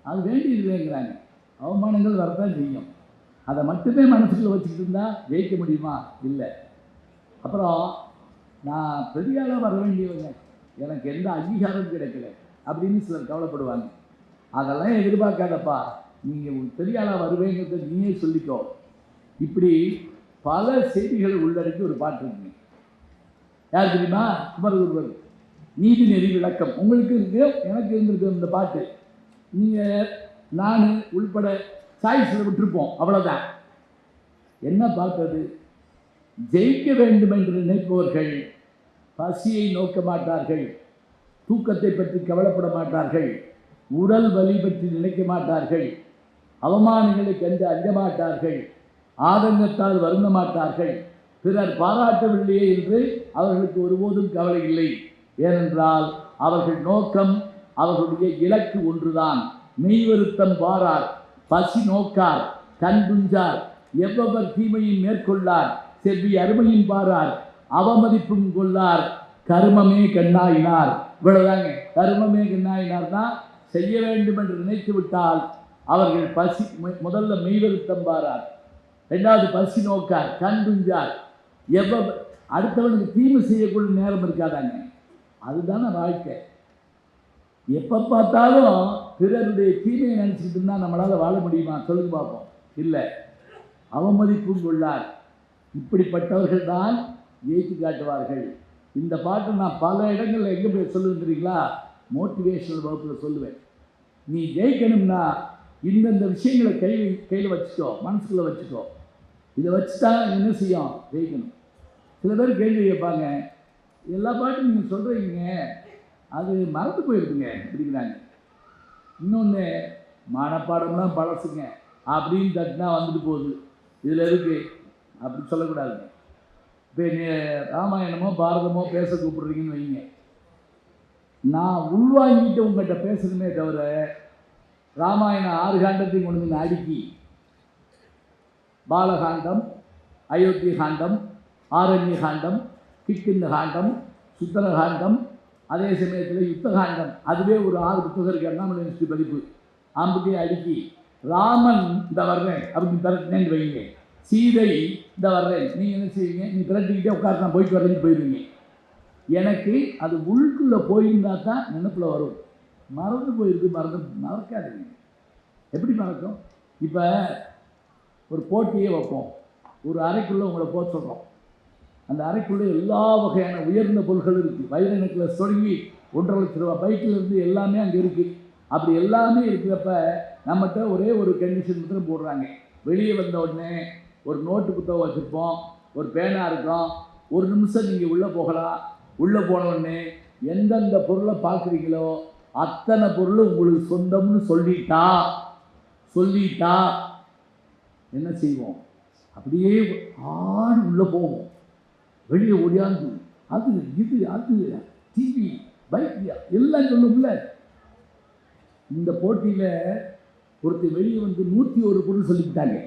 அது வேண்டியது இல்லைங்கிறாங்க. அவமானங்கள் வரதான் செய்யும். அதை மட்டுமே மனசுக்குள்ள வச்சுக்கிட்டு இருந்தால் ஜெயிக்க முடியுமா? இல்லை. அப்புறம் நான் பெரிய ஆளாக வர வேண்டியவங்க, எனக்கு எந்த அங்கீகாரம் கிடைக்கல அப்படின்னு சிலர் கவலைப்படுவாங்க. அதெல்லாம் எதிர்பார்க்காதப்பா, நீங்கள் பெரிய ஆளாக வருவேங்கிறத நீயே சொல்லிக்கோ. இப்படி பல செய்திகளை உள்ளடக்கி ஒரு பாட்டு இருக்குங்க. யார் தெரியுமா? குமரகுருவர் நீதி நெறி விளக்கம். உங்களுக்கு இருக்கு, எனக்கு இருந்திருக்கு இந்த பாட்டு. நீங்கள் நான் உள்பட சாய்ஸில் விட்டுருப்போம், அவ்வளோதான். என்ன பார்த்தது? ஜெயிக்க வேண்டும் என்று நினைப்பவர்கள் பசியை நோக்க மாட்டார்கள், தூக்கத்தை பற்றி கவலைப்பட மாட்டார்கள், உடல் வலி பற்றி நினைக்க மாட்டார்கள், அவமானங்களை கண்டு அஞ்ச மாட்டார்கள், ஆதங்கத்தால் வருந்த மாட்டார்கள், பிறர் பாராட்டவில்லையே என்று அவர்களுக்கு ஒருபோதும் கவலை இல்லை. ஏனென்றால் அவர்கள் நோக்கம், அவர்களுடைய இலக்கு ஒன்றுதான். மெய்வருத்தம் பாரார், பசி நோக்கார், கண் துஞ்சார், எவ்வவர் தீமையும் மேற்கொள்ளார், செவ்வி அருமையும் பாரார், அவமதிப்பும் கொள்ளார், கர்மமே கண்ணாயினார். இவ்வளவுதாங்க. கர்மமே கண்ணாயினார் தான் செய்ய வேண்டும் என்று நினைத்து விட்டால் அவர்கள் பசி, முதல்ல மெய்வருத்தம் பாரார், ரெண்டாவது பசி நோக்கார், கண் துஞ்சார், அடுத்தவனுக்கு தீமை செய்யக்கூடிய நேரம் இருக்காதாங்க. அதுதானே வாழ்க்கை. எப்போ பார்த்தாலும் பிறருடைய தீமையை நினச்சிக்கிட்டு இருந்தால் நம்மளால் வாழ முடியுமா? சொல்லுங்க பார்ப்போம். இல்லை. அவமதிப்பும் கொள்ளார். இப்படிப்பட்டவர்கள் தான் ஜெயித்து காட்டுவார்கள். இந்த பாட்டை நான் பல இடங்களில் எங்கே போய் சொல்லுவேன் தெரியுங்களா? மோட்டிவேஷனல் வகுப்பில் சொல்லுவேன். நீ ஜெயிக்கணும்னா இந்தந்த விஷயங்களை கையில் வச்சுக்கோ, மனசுக்குள்ளே வச்சுக்கோ. இதை வச்சுட்டா என்ன செய்யும்? ஜெயிக்கணும். சில பேர் கேள்வி கேட்பாங்க, எல்லா பாட்டும் நீங்கள் சொல்கிறீங்க, அது மறந்து போயிருக்குங்க அப்படிங்கிறாங்க. இன்னொன்று, மனப்பாடம்லாம் பழசுங்க அப்படின்னு தட்டினா வந்துட்டு போகுது, இதில் இருக்கு அப்படி சொல்லக்கூடாதுங்க. இப்போ நீ ராமாயணமோ பாரதமோ பேச கூப்பிட்றீங்கன்னு வைங்க, நான் உள்வாங்கிட்டு உங்கள்கிட்ட பேசணுமே தவிர ராமாயணம் 6 காண்டத்தையும் கொண்டு வந்து அடுக்கி பாலகாண்டம், அயோத்தி காண்டம், ஆரண்ய காண்டம், கிஷ்கிந்த காண்டம், சுந்தரகாண்டம், அதே சமயத்தில் யுத்தகாண்டம், அதுவே ஒரு 6 புத்தகம் இருக்கு. அண்ணாமலை யூனிவர்சிட்டி படிப்பு. அம்புக்கே அடுக்கி ராமன் இந்த வர்றேன் அப்படின்னு திரட்டினேன்னு வைங்க, சீதை இந்த வர்றேன், நீங்கள் என்ன செய்வீங்க? நீ திரட்டிக்கிட்டே உட்காந்து நான் போயிட்டு வரேன்னு போயிடுவீங்க. எனக்கு அது உள்ளுக்குள்ளே போயிருந்தா தான் நினைப்பில் வரும். மறந்து போயிருக்கு, மறக்காதுங்க. எப்படி மறக்கும்? இப்போ ஒரு போட்டியே வைப்போம், ஒரு அறைக்குள்ளே உங்களை போக சொல்கிறோம். அந்த அறைக்குள்ளே எல்லா வகையான உயர்ந்த பொருட்களும் இருக்குது. வைர நெக்லஸ் தொடங்கி 1.5 லட்ச ரூபா பைக்கிலேருந்து எல்லாமே அங்கே இருக்குது. அப்படி எல்லாமே இருக்கிறப்ப நம்மகிட்ட ஒரே ஒரு கண்டிஷன் மட்டும் போடுறாங்க. வெளியே வந்த உடனே ஒரு நோட்டு புத்தகம் வச்சுருப்போம், ஒரு பேனா இருக்கும், 1 நிமிஷம் நீங்கள் உள்ளே போகலாம். உள்ளே போன உடனே எந்தெந்த பொருளை பார்க்குறீங்களோ அத்தனை பொருளும் உங்களுக்கு சொந்தம்னு சொல்லிட்டா என்ன செய்வோம்? அப்படியே ஆடு உள்ளே போவோம். வெளியே ஓடியாந்து அது இது அது டிவி பைக் எல்லாம் சொல்லும்ல. இந்த போட்டியில் ஒருத்தர் வெளியே வந்து 101 பொருள் சொல்லிவிட்டாங்க,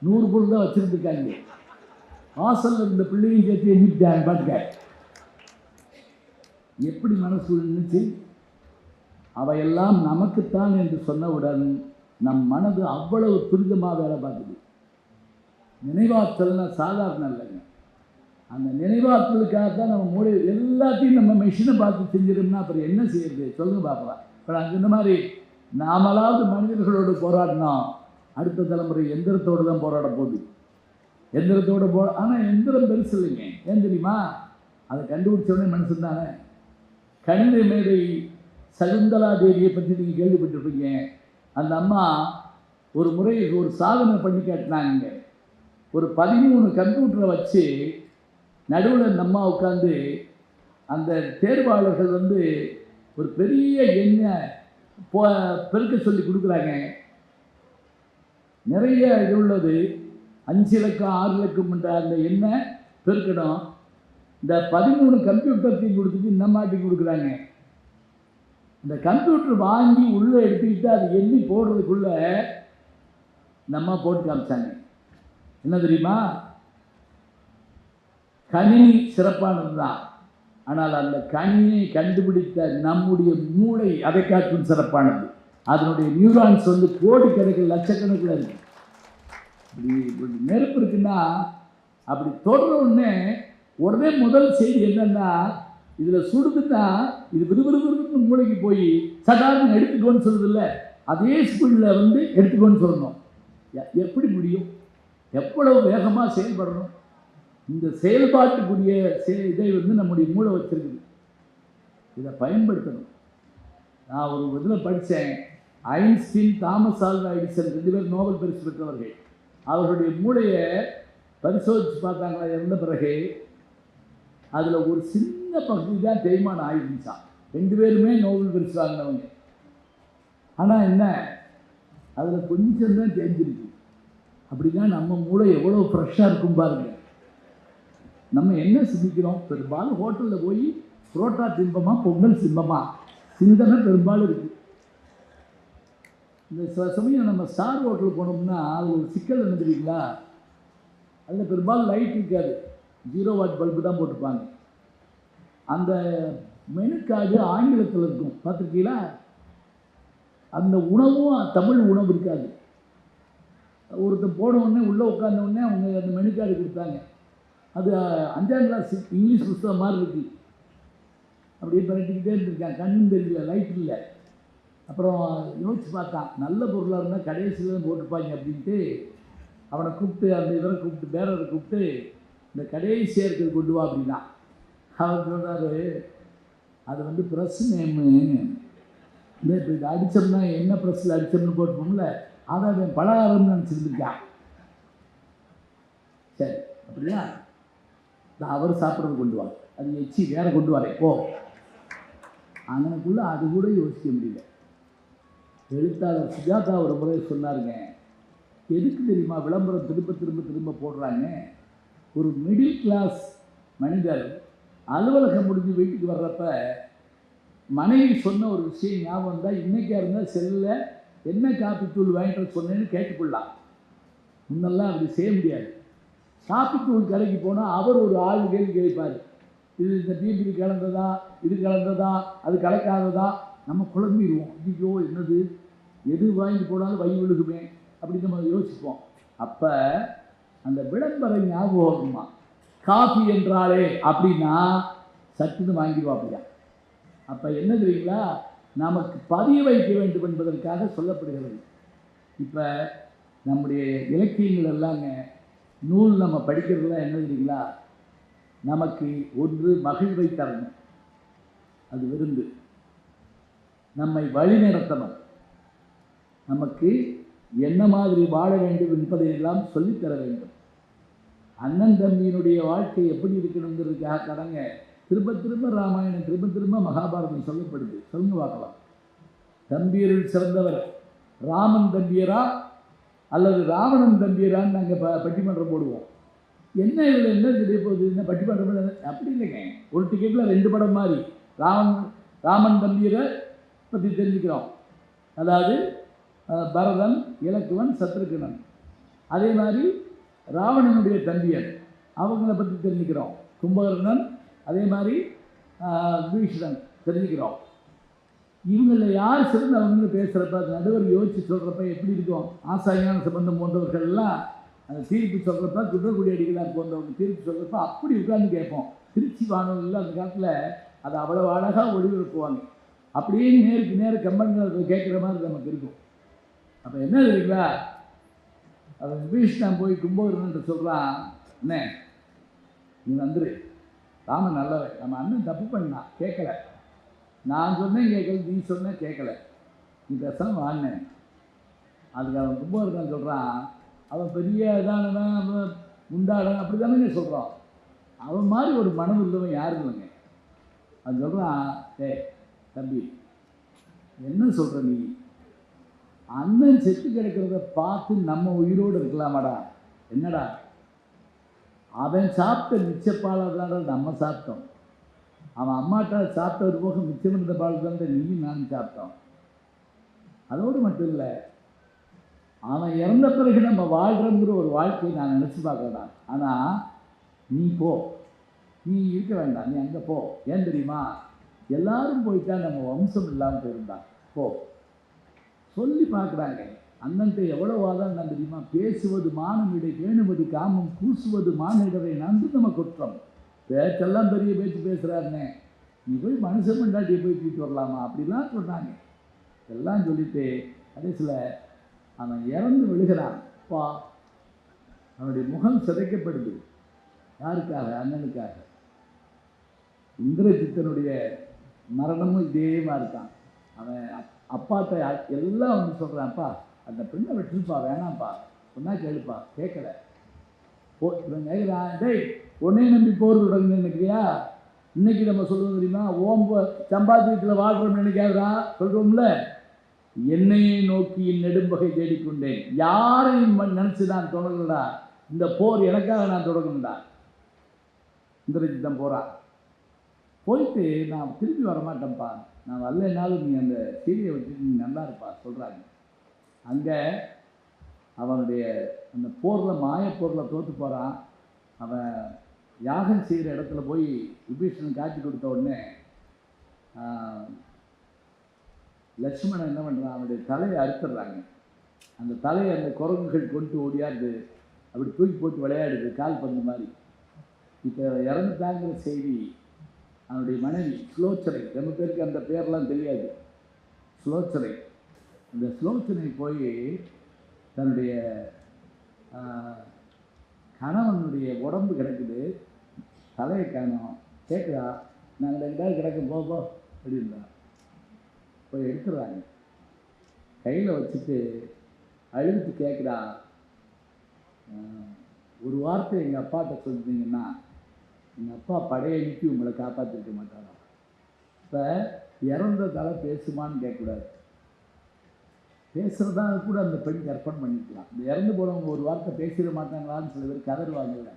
100 பொருள் தான் வச்சுருந்துருக்காங்க. வாசலில் இருந்த பிள்ளையும் சேர்த்து எண்ணிட்டாங்க. பாட்டுக்க எப்படி மனசு இருந்துச்சு? அவையெல்லாம் நமக்குத்தான் என்று சொன்னவுடன் நம் மனது அவ்வளவு துரிதமாக வேலை பார்க்குது. நினைவாற்றல்னா சாதாரண இல்லைங்க. அந்த நினைவாற்றலுக்காக தான் நம்ம மூளை எல்லாத்தையும் நம்ம மெஷினை பார்த்து செஞ்சிடோம்னா அப்புறம் என்ன செய்யறது? சொல்லுங்க பார்க்கலாம். இப்போ நாங்கள் இந்த மாதிரி நாமளாவது மனிதர்களோடு போராடினோம், அடுத்த தலைமுறை எந்திரத்தோடு தான் போராட போகுது. எந்திரத்தோடு ஆனால் எந்திரம் பெருசு இல்லைங்க. ஏன் தெரியுமா? அதை கண்டுபிடிச்சோடனே மனுஷன் தானே. கணித மேதை சகுந்தலா தேவியை பற்றி நீங்கள் கேள்விப்பட்டிருப்பீங்க. அந்த அம்மா ஒரு முறை ஒரு சாதனை பண்ணி காட்டினாங்க. ஒரு 13 கம்ப்யூட்டரை வச்சு நடுவில் அந்த அம்மா உட்காந்து அந்த தேர்வாளர்கள் வந்து ஒரு பெரிய எண்ணை பெருக்க சொல்லி கொடுக்குறாங்க. நிறைய இது உள்ளது, 5 இலக்கம் 6 இலக்கம் என்ற அந்த எண்ணை பெருக்கணும். இந்த 13 கம்ப்யூட்டர்த்தையும் கொடுத்துட்டு இந்த மாட்டி கொடுக்குறாங்க. இந்த கம்ப்யூட்டர் வாங்கி உள்ளே எடுத்துக்கிட்டு அது எண்ணி போடுறதுக்குள்ள நம்ம போட்டு காமிச்சாங்க. என்ன தெரியுமா? கணினி சிறப்பானது தான், ஆனால் அந்த கணினியை கண்டுபிடித்த நம்முடைய மூளை அதை காட்டும் சிறப்பானது. அதனுடைய நியூரான்ஸ் வந்து கோடிக்கணக்கில் லட்சக்கணக்கில் இருக்கு. இப்படி நெருப்பு இருக்குன்னா அப்படி தொடர உடனே முதல் செய்தி என்னன்னா, இதில் சுடுதுன்னா இது விறுவிறுவிறுன்னு மூளைக்கு போய் சாதாரண எடுத்துக்கோன்னு சொல்லுது இல்லை, அதே ஸ்பீடில் வந்து எடுத்துக்கோன்னு சொல்லணும். எப்படி முடியும்? எவ்வளவு வேகமாக செயல்படணும்? இந்த செயல்பாட்டுக்குரிய இதை வந்து நம்முடைய மூளை வச்சிருக்குது. இதை பயன்படுத்தணும். நான் ஒரு இதில் படித்தேன், ஐன்ஸ்டீன், தாமஸ் ஆல்வா எடிசன் 2 பேர் நோபல் பரிசு பெற்றவர்கள். அவர்களுடைய மூளையை பரிசோதித்து பார்த்தாங்களா இறந்த பிறகு, அதில் ஒரு சின்ன பகுதி தான் தேய்மானம் ஆகிருந்துச்சான். 2 பேருமே நோபல் பரிசு வாங்கினவங்க. ஆனால் என்ன, அதில் கொஞ்சம் தான் தெரிஞ்சிருக்கு. அப்படின்னா நம்ம மூளை எவ்வளோ ஃப்ரெஷ்ஷாக இருக்கும் பாருங்க. நம்ம என்ன சிந்திக்கிறோம்? பெரும்பாலும் ஹோட்டலில் போய் புரோட்டா தின்பமா, பொங்கல் தின்பமா, சிந்தனை பெரும்பாலும் இருக்குது. இந்த சில சமயம் நம்ம ஸ்டார் ஹோட்டலுக்கு போனோம்னா அது ஒரு சிக்கல் என்ன தெரியுங்களா? அதில் பெரும்பாலும் லைட் இருக்காது, 0 வாட் பல்பு தான் போட்டிருப்பாங்க. அந்த மெனு கார்டு ஆங்கிலத்தில் இருக்கும், பார்த்துருக்கீங்களா? அந்த உணவும் தமிழ் உணவு இருக்காது. ஒருத்தர் போன உடனே உள்ளே உட்கார்ந்த உடனே அவங்க அந்த மெனு கார்டு கொடுத்தாங்க. அது 5ஆம் கிளாஸ் இங்கிலீஷ் புத்தகம் மாதிரி இருக்குது. அப்படியே பரட்டிக்கிட்டே இருந்திருக்காங்க, கண்ணும் தெரியல, லைட் இல்லை. அப்புறம் யோசிச்சு பார்த்தான், நல்ல பொருளாக இருந்தால் கடைசியில் தான் போட்டிருப்பாங்க அப்படின்ட்டு அவனை கூப்பிட்டு, அந்த இவரை கூப்பிட்டு, பேரரை கூப்பிட்டு, இந்த கடைசியாக இருக்கிறது கொண்டு வா அப்படின்னா. அவர் சொல்கிறாரு, அது வந்து ப்ரெஸ் நேமு, இந்த இப்போ இதை அடித்தோம்னா என்ன ப்ரெஸ்ஸில் அடித்தோம்னு போட்டுப்போம்ல, அதை அவன் பலகாரம்னு நினச்சிருந்துருக்கான். சரி, அப்படியா? அவர் சாப்பிட்றது கொண்டு வா, அது எச்சி வேற கொண்டு வரேன் போ. அங்கனக்குள்ளே அது கூட யோசிக்க முடியல. எழுத்தாளர் சுஜாதா ஒரு முறை சொன்னாருங்க, எதுக்கு தெரியுமா விளம்பரம் திரும்ப திரும்ப திரும்ப போடுறாங்க? ஒரு மிடில் கிளாஸ் மனிதர் அலுவலகம் முடிஞ்சு வீட்டுக்கு வர்றப்ப மனைவி சொன்ன ஒரு விஷயம் ஞாபகம் தான், இன்றைக்கா இருந்தால் செல்லில் என்ன காப்பி தூள் வாங்கிட்டு சொன்னேன்னு கேட்டுக்கொள்ளலாம். முன்னெல்லாம் அப்படி செய்ய முடியாது. காப்பி தூள் கடைக்கு போனால் அவர் ஒரு ஆள் கேள்வி கேட்பார், இது இந்த டீ கலந்ததா, இது கலந்ததா, அது கலக்காததா. நம்ம குழம்பிடுவோம், ஐயோ என்னது, எது வாங்கி போனாலும் வழி விழுகுமே அப்படின்னு நம்ம யோசிப்போம். அப்போ அந்த விளம்பரம் ஞாபகம் இருக்குமா, காஃபி என்றாலே அப்படின்னா சட்டுன்னு வாங்கிடுவாப்பியா. அப்போ என்ன தெரியுங்களா, நமக்கு பதிய வைக்க வேண்டும் என்பதற்காக சொல்லப்படுகிறது. இப்போ நம்முடைய இலக்கியங்கள் எல்லாங்க, நூல் நம்ம படிக்கிறதுலாம் என்ன தெரியுங்களா, நமக்கு ஒன்று மகிழ்வை தரணும், அது விருந்து. நம்மை வழிநடத்தணும், நமக்கு என்ன மாதிரி வாழ வேண்டும் என்பதையெல்லாம் சொல்லித்தர வேண்டும். அண்ணன் தம்பியினுடைய வாழ்க்கை எப்படி இருக்கணுங்கிறதுக்காக கடங்க திரும்ப திரும்ப ராமாயணம், திரும்ப திரும்ப மகாபாரதம் சொல்லப்படுது. சொல்லுங்க பார்க்கலாம். தம்பியரில் சிறந்தவர் ராமன் தம்பியரா அல்லது ராவணன் தம்பியரான்னு நாங்கள் பட்டிமன்றம் போடுவோம். என்ன இதில் என்ன தெரிய போகுது, என்ன பட்டிமன்றம்? அப்படி இல்லைங்க, ஒரு டிக்கெட்டில் 2 படம் மாதிரி ராமன் தம்பியரை பற்றி தெரிஞ்சுக்கிறோம். அதாவது பரதன், இலக்குவன், சத்ருகனன். அதே மாதிரி ராவணனுடைய தம்பியர், அவங்கள பற்றி தெரிஞ்சுக்கிறோம். கும்பகர்ணன், அதே மாதிரி விபீஷணன் தெரிஞ்சுக்கிறோம். இவங்களில் யார் சிறந்து அவங்க பேசுகிறப்ப, அது நடுவர் யோசித்து சொல்கிறப்ப எப்படி இருக்கும்? ஆசாயான சம்பந்தம் போன்றவர்கள்லாம் அந்த தீர்ப்பு சொல்கிறப்ப, குற்றக்குடி அடிகளார் போன்றவங்க தீர்ப்பு சொல்கிறப்ப அப்படி உட்கார்ந்து கேட்போம். திருச்சி வானொலியில் அந்த காலத்தில் அதை அவ்வளோ அழகாக ஒளிபரப்புவாங்க. அப்படியே நேருக்கு நேரம் கம்பெனிகள் கேட்குற மாதிரி நமக்கு இருக்கும். அப்போ என்ன தெரியுங்களா, அவன் விபீஷணன் போய் கும்பகர்ணன் சொல்கிறான், என்ன நீ வந்துரு, ராமன் நல்லவன், நம்ம அண்ணன் தப்பு பண்ணான் கேட்கல, நான் சொன்னேன் கேட்கல, நீ சொன்ன கேட்கல, நீ பேசாமல் வாங்கினேன். அதுக்கு அவன் கும்பகர்ணன் சொல்கிறான், அவன் பெரிய இதானவன், அவன் முண்டாடன், அப்படி தானே சொல்கிறான். அவன் மாதிரி ஒரு மனம் உள்ளவன் யாரும் இல்லைங்க. அது சொல்கிறான், தம்பி என்ன சொல்கிற நீ, அண்ணன் செத்து கிடக்கிறத பார்த்து நம்ம உயிரோடு இருக்கலாமாடா? என்னடா, அவன் சாப்பிட்ட மிச்சப்பாலாக நம்ம சாப்பிட்டோம். அவன் அம்மாட்ட சாப்பிட்டது போக மிச்சம் இருந்த பால் தான் நீயும் நானும் சாப்பிட்டோம். அதோடு மட்டும் இல்லை, அவன் இறந்த பிறகு நம்ம வாழ்கிறோங்கிற ஒரு வாழ்க்கையை நான் நினச்சி பார்க்கலாம். ஆனால் நீ போ, நீ இருக்க வேண்டாம், நீ அங்கே போ. ஏன் தெரியுமா? எல்லாரும் போயிட்டா நம்ம வம்சம் இல்லாமல் போயிருந்தான். போ சொல்லி பார்க்குறாங்க. அண்ணன்ட்ட எவ்வளோ வாதம் நான் தெரியுமா? பேசுவது மானமிடை, பேணுவது காமம், பூசுவது மானிடரை நன்று நம்ம குற்றம். பேச்செல்லாம் பெரிய பேச்சு பேசுகிறாருன்னே, நீ போய் மனுஷன் கொண்டாட்டியை போய் தூக்கிட்டு வரலாமா அப்படிலாம் சொன்னாங்க. எல்லாம் சொல்லிட்டு கடைசியில் அவன் இறந்து விழுகிறான். அப்பா, அவனுடைய முகம் சிதைக்கப்படுது. யாருக்காக? அண்ணனுக்காக. இந்திரஜித்தனுடைய மரணமும் இதே மாதிரி தான். அவன் அப்பாட்ட எல்லாம் வந்து சொல்கிறான், அப்பா அந்த பெண்ணை விட்டுருப்பா, வேணாம்ப்பா, சொன்னா கேளுப்பா. கேட்கல. இவன் கேட்குறான், டேய் உன்னையும் நம்பி போர் தொடங்குன்னு நினைக்கிறியா? இன்னைக்கு நம்ம சொல்லுவோம் தெரியுமா? சம்பாத்தியத்தில் வாழ்கிறோம்னு நினைக்காதா சொல்கிறோம்ல. என்னையை நோக்கி நெடும்பகை தேடிக்கொண்டேன், யாரையும் நினச்சி நான் தொடங்கலடா, இந்த போர் எனக்காக நான் தொடங்கணும்டா. இந்திரஜித்தன் போகிறான். போயிட்டு நான் திரும்பி வரமாட்டேன்ப்பா, நான் வரலனாலும் நீ அந்த சீரியை வச்சுட்டு நீ நல்லா இருப்பா சொல்கிறாங்க. அங்கே அவனுடைய அந்த போரில், மாயப்போரில் தோற்று போகிறான். அவன் யாகம் செய்கிற இடத்துல போய் விபீஷணன் காட்சி கொடுத்த உடனே லட்சுமணன் என்ன பண்ணுறான்? அவனுடைய தலையை அறுத்துடுறாங்க. அந்த தலையை அந்த குரங்குகள் கொண்டு ஓடியாந்து அப்படி தூக்கி போட்டு விளையாடுது, கால் பந்து மாதிரி. இப்போ இறந்துட்டாங்கிற செய்தி அவனுடைய மனைவி சுலோச்சனை, ரொம்ப பேருக்கு அந்த பேர்லாம் தெரியாது, சுலோச்சனை. அந்த சுலோச்சனை போய் தன்னுடைய கணவனுடைய உடம்பு கிடக்குது, தலையை காணோம், கேட்குறா, நாங்கள் எங்கேயாவது கிடக்கும் போ அப்படின்றா. போய் எடுத்துடுறாங்க. கையில் வச்சுட்டு அழுதுட்டு கேட்குறா, ஒரு வார்த்தை எங்கள் அப்பாட்ட சொல்லிட்டீங்கன்னா எங்கள் அப்பா படையெடுத்து உங்களை காப்பாற்றிருக்க மாட்டாரா? இப்போ இறந்த தலை பேசுமான்னு கேட்கக்கூடாது. பேசுகிறதா கூட அந்த பெண் கற்பனை பண்ணிக்கலாம். இந்த இறந்து போனவங்க ஒரு வார்த்தை பேசிட மாட்டாங்களான்னு சில பேர் கதறுவாங்கல்ல.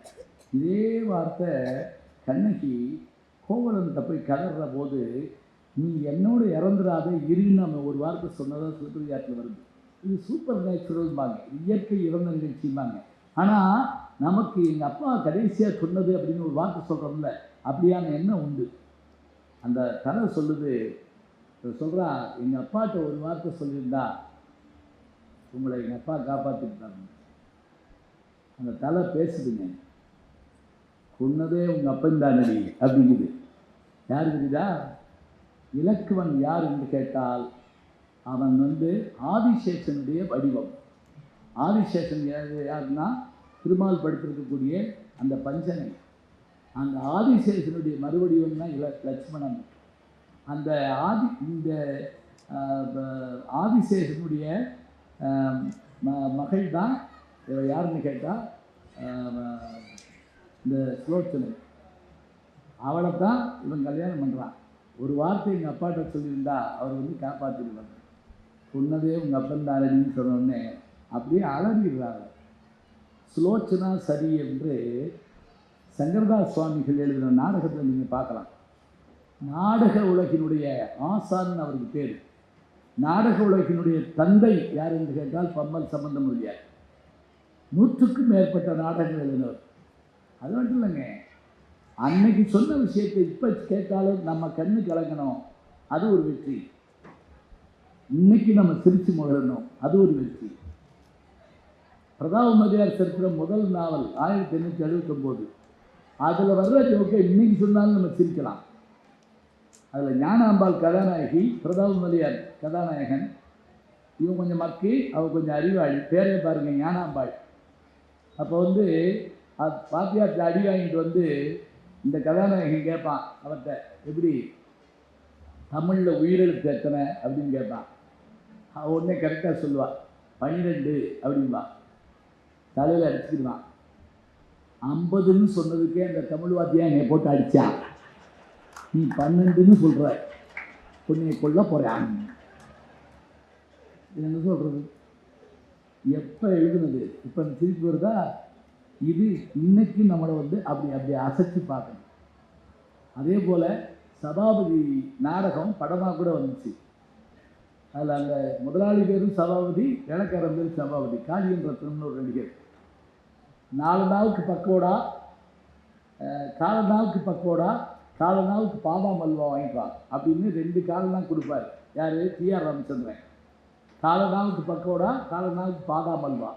இதே வார்த்தை கண்ணகி கோவலன்கிட்ட போய் கதற போது, நீ என்னோட இறந்துடாத இருன்னு நம்ம ஒரு வார்த்தை சொன்னதாக சிலப்பதிகாரத்தில் வருது. இது சூப்பர் நேச்சுரல்பாங்க, இயற்கை இறந்த நிகழ்ச்சிம்பாங்க. ஆனால் நமக்கு எங்கள் அப்பா கடைசியாக சொன்னது அப்படின்னு ஒரு வார்த்தை சொல்கிறோம்ல, அப்படியான எண்ணம் உண்டு. அந்த கதை சொல்லுது, சொல்கிறா, எங்கள் அப்பாட்ட ஒரு வார்த்தை சொல்லியிருந்தா உங்களை எங்கள் அப்பா காப்பாற்றிட்டாங்க. அந்த தலை பேசுதுங்க, கொன்னதே உங்கள் அப்பன் தானடி அப்படிங்குது. யார் தெரியுதா? இலக்குவன் யார் என்று கேட்டால் அவன் ஆதிசேஷனுடைய வடிவம். ஆதிசேஷன் யாருன்னா திருமால் படுத்திருக்கக்கூடிய அந்த பஞ்சனை. அந்த ஆதிசேஷனுடைய மறுவடிவம் தான் லட்சுமணன். அந்த இந்த ஆதிசேஷனுடைய மகள் தான் யாருன்னு கேட்டால் இந்த சுலோச்சனை. அவளை தான் இவன் கல்யாணம் பண்ணுறான். ஒரு வார்த்தை எங்கள் அப்பாட்ட சொல்லியிருந்தா அவர் காப்பாற்றிடுவாங்க. சொன்னதே உங்கள் அப்பன் தாரணின்னு சொன்னோடனே அப்படியே அலறிடுறாங்க. சுலோச்சனா சரி என்று சங்கரதாஸ் சுவாமிகள் எழுதின நாடகத்தில் நீங்கள் பார்க்கலாம். நாடக உலகினுடைய ஆசான் அவருக்கு பேர். நாடக உலகினுடைய தந்தை யார் என்று கேட்டால் பம்மல் சம்பந்தமுடியார். 100க்கும் மேற்பட்ட நாடகங்கள் எழுதினவர். அது மட்டும் இல்லைங்க, அன்னைக்கு சொன்ன விஷயத்தை இப்போ கேட்டாலும் நம்ம கண்ணு கலங்கணும், அது ஒரு வெற்றி. இன்னைக்கு நம்ம சிரிச்சு முகழணும், அது ஒரு வெற்றி. பிரதாபமதியார் சரித்திரம் முதல் நாவல் 1879. அதில் வர்ற ஜோக்கை இன்னைக்கு சொன்னாலும் நம்ம சிரிக்கலாம். அதில் ஞானாம்பாள் கதாநாயகி, பிரதாபமதியார் கதாநாயகன். இவன் கொஞ்சம் மக்கி, அவள் கொஞ்சம் அறிவாளி. பேரே பாருங்க, ஞானாம்பாள். அப்போ பாத்தியார்ட்ட அடி வாங்கிட்டு இந்த கதாநாயகன் கேட்பான் அவர்கிட்ட, எப்படி தமிழில் உயிரெழுத்து எத்தனை அப்படின்னு கேட்பான். அவன் உடனே கரெக்டாக சொல்லுவாள், 12 அப்படின்பா. தலையில் அடிச்சுக்கிடுவான். 50ன்னு சொன்னதுக்கே அந்த தமிழ் வாத்தியா என்னை போட்டு அடித்தான். நீ 12ன்னு சொல்கிற, பொண்ணையை கொல்ல போகிறான். என்ன சொல்கிறது? எப்போ எழுதுனது இப்போ திருப்பி வருதா? இது இன்னைக்கு நம்மளை அப்படி அப்படி அசைச்சு பார்க்கணும். அதே போல் சபாபதி நாடகம் படமாக கூட வந்துச்சு. அதில் அந்த முதலாளி பேரும் சபாபதி, வேலைக்காரன் பேரும் சபாபதி. காளியன் ரத்னம்னு ஒரு நடிகர். 4 நாளுக்கு பக்கோடா, கால நாளுக்கு பக்கோடா, கால நாளுக்கு பாதாம் அல்வா வாங்கிப்பான் அப்படின்னு 2 காலம் தான் கொடுப்பார். யார்? டிஆர் ராமச்சந்திரன். கால நாளுக்கு பக்கோடா, கால நாளுக்கு பாதாம் அல்வா,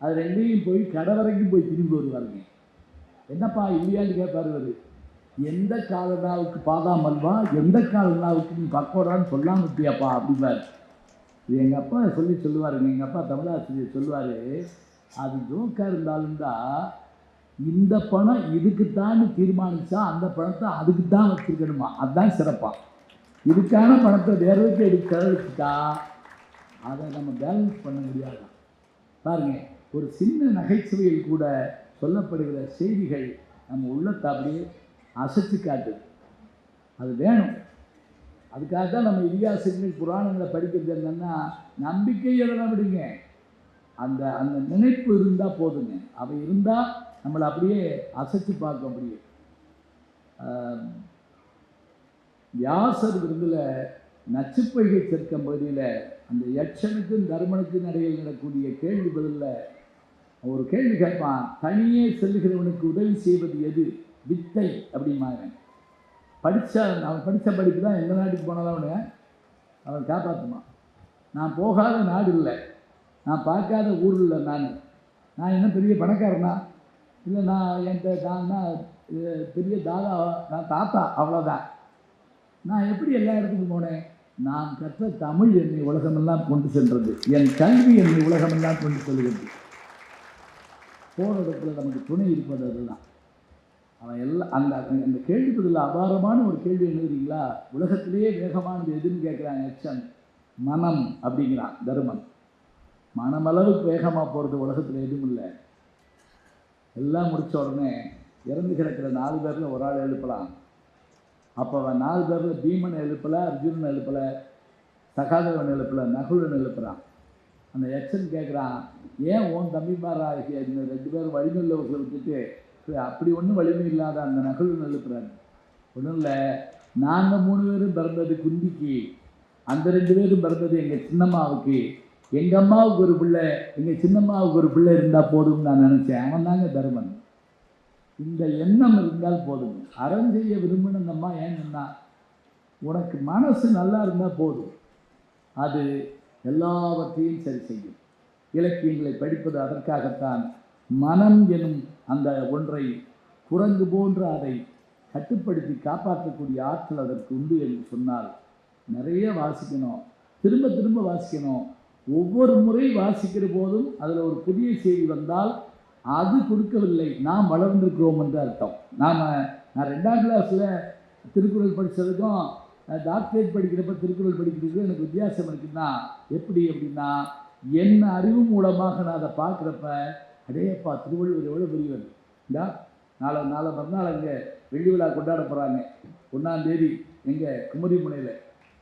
அது 2ஐயும் போய் கடை வரைக்கும் போய் திரும்பி வருவாருங்க. என்னப்பா இல்லையான்னு கேட்பார் இவர். எந்த கால நாளுக்கு பாதாம் அல்வா, எந்த கால நாளுக்கு நீ பக்கோடான்னு சொல்லாமல் இருப்பியாப்பா அப்படிம்பார். இது எங்கள் அப்பா சொல்லுவாருங்க. எங்கள் அப்பா தமிழாசிரியர் சொல்லுவார், அது ஜோக்காக இருந்தாலும் தான் இந்த பணம் இதுக்குத்தான் தீர்மானித்தா அந்த பணத்தை அதுக்கு தான் வச்சுருக்கணுமா, அதுதான் சிறப்பாக. இதுக்கான பணத்தை வேறதுக்கு எடுத்து செலவழிச்சிட்டா அதை நம்ம பேலன்ஸ் பண்ண முடியாது. பாருங்கள், ஒரு சின்ன நகைச்சுவையில் கூட சொல்லப்படுகிற செய்திகள் நம்ம உள்ளத்தை அப்படியே அசைச்சு காட்டுது. அது வேணும். அதுக்காக தான் நம்ம இதிகாசங்கள் புராணங்களை படிக்கிறது என்னென்னா, நம்பிக்கை எதெல்லாம் விடுங்க, அந்த அந்த நினைப்பு இருந்தால் போதுங்க. அவை இருந்தால் நம்மளை அப்படியே அசைச்சு பார்க்க முடியும். வியாசர் விருந்தில் நச்சுப்பைகை தெற்கம் பகுதியில் அந்த யட்சனுக்கும் தர்மனுக்கும் இடையில் நடக்கூடிய கேள்வி பதிலில் ஒரு கேள்வி கேட்பான். தனியே செல்லுகிறவனுக்கு உதவி செய்வது எது? வித்தை அப்படிம்பாங்க. அவன் படித்த படிப்பு தான் எந்த நாட்டுக்கு போனாலும் அவன் காப்பாற்றுமான். நான் போகாத நாடு இல்லை, நான் பார்க்காத ஊர் இல்லை, நான் என்ன பெரிய பணக்காரனா இல்லை, நான் பெரிய தாதா, நான் தாத்தா, அவ்வளோதான். நான் எப்படி எல்லா இடத்துக்கும் போனேன்? நான் கற்ற தமிழ் என்னை உலகமெல்லாம் கொண்டு சென்றது, என் கல்வி என்னை உலகமெல்லாம் கொண்டு செல்கிறது. போகிற இடத்துல நமக்கு துணை இருப்பது அதுதான். அவன் எல்லாம் அந்த கேள்வி பதில் அபாரமான ஒரு கேள்வி எழுதுறீங்களா? உலகத்திலேயே வேகமானது எதுன்னு கேட்குறான் யட்சன். மனம் அப்படிங்கிறான் தருமன். மனமளவுக்கு வேகமாக போகிறது உலகத்தில் எதுவும் இல்லை. எல்லாம் முடித்த உடனே இறந்து கிடக்கிற 4 பேரில் ஒரு ஆள் எழுப்பலாம். அப்போ அவன் 4 பேரில் பீமனை எழுப்பலை, அர்ஜுனன் எழுப்பலை, சகாதேவன் எழுப்பலை, நகுலன் எழுப்புறான். அந்த யட்சன் கேட்குறான், ஏன் உன் தம்பிமாராகிய இந்த 2 பேரும் வலிமையுள்ளவர்களை விட்டுட்டு அப்படி ஒன்றும் வலிமை இல்லாத அந்த நகுலன் எழுப்புறாரு? ஒன்றும் இல்லை, நாங்கள் 3 பேரும் பிறந்தது குந்திக்கு, அந்த 2 பேரும் பிறந்தது எங்கள் சின்னம்மாவுக்கு, எங்கள் அம்மாவுக்கு ஒரு பிள்ளை, எங்கள் சின்னம்மாவுக்கு ஒரு பிள்ளை இருந்தால் போதும்னு நான் நினச்சேன். அவன் தாங்க தருமன். இந்த எண்ணம் இருந்தால் போதும். அறம் செய்ய விரும்பின அந்த அம்மா ஏன் சொன்னா, உனக்கு மனசு நல்லா இருந்தால் போதும், அது எல்லாவற்றையும் சரி செய்யும். இலக்கியங்களை படிப்பது அதற்காகத்தான். மனம் எனும் அந்த ஒன்றை குரங்கு போன்ற அதை கட்டுப்படுத்தி காப்பாற்றக்கூடிய ஆற்றல் அதற்கு உண்டு என்று சொன்னால் நிறைய வாசிக்கணும், திரும்ப திரும்ப வாசிக்கணும். ஒவ்வொரு முறை வாசிக்கிற போதும் அதில் ஒரு புதிய செய்தி வந்தால் அது கொடுக்கவில்லை, நாம் வளர்ந்துருக்கிறோம் என்று அர்த்தம். நான் 2ஆம் கிளாஸில் திருக்குறள் படித்ததுக்கும் டாக்டரேட் படிக்கிறப்ப திருக்குறள் படிக்கிறதுக்கும் எனக்கு வித்தியாசம் இருக்குன்னா எப்படி அப்படின்னா, என் அறிவு மூலமாக நான் அதை பார்க்குறப்ப அடேப்பா திருவள்ளுவர் எவ்வளோ பெரியவர். நாளை மறுநாள் அங்கே வெள்ளி விழா கொண்டாட போகிறாங்க. 1ஆம் தேதி எங்கள் குமரிமுனையில்.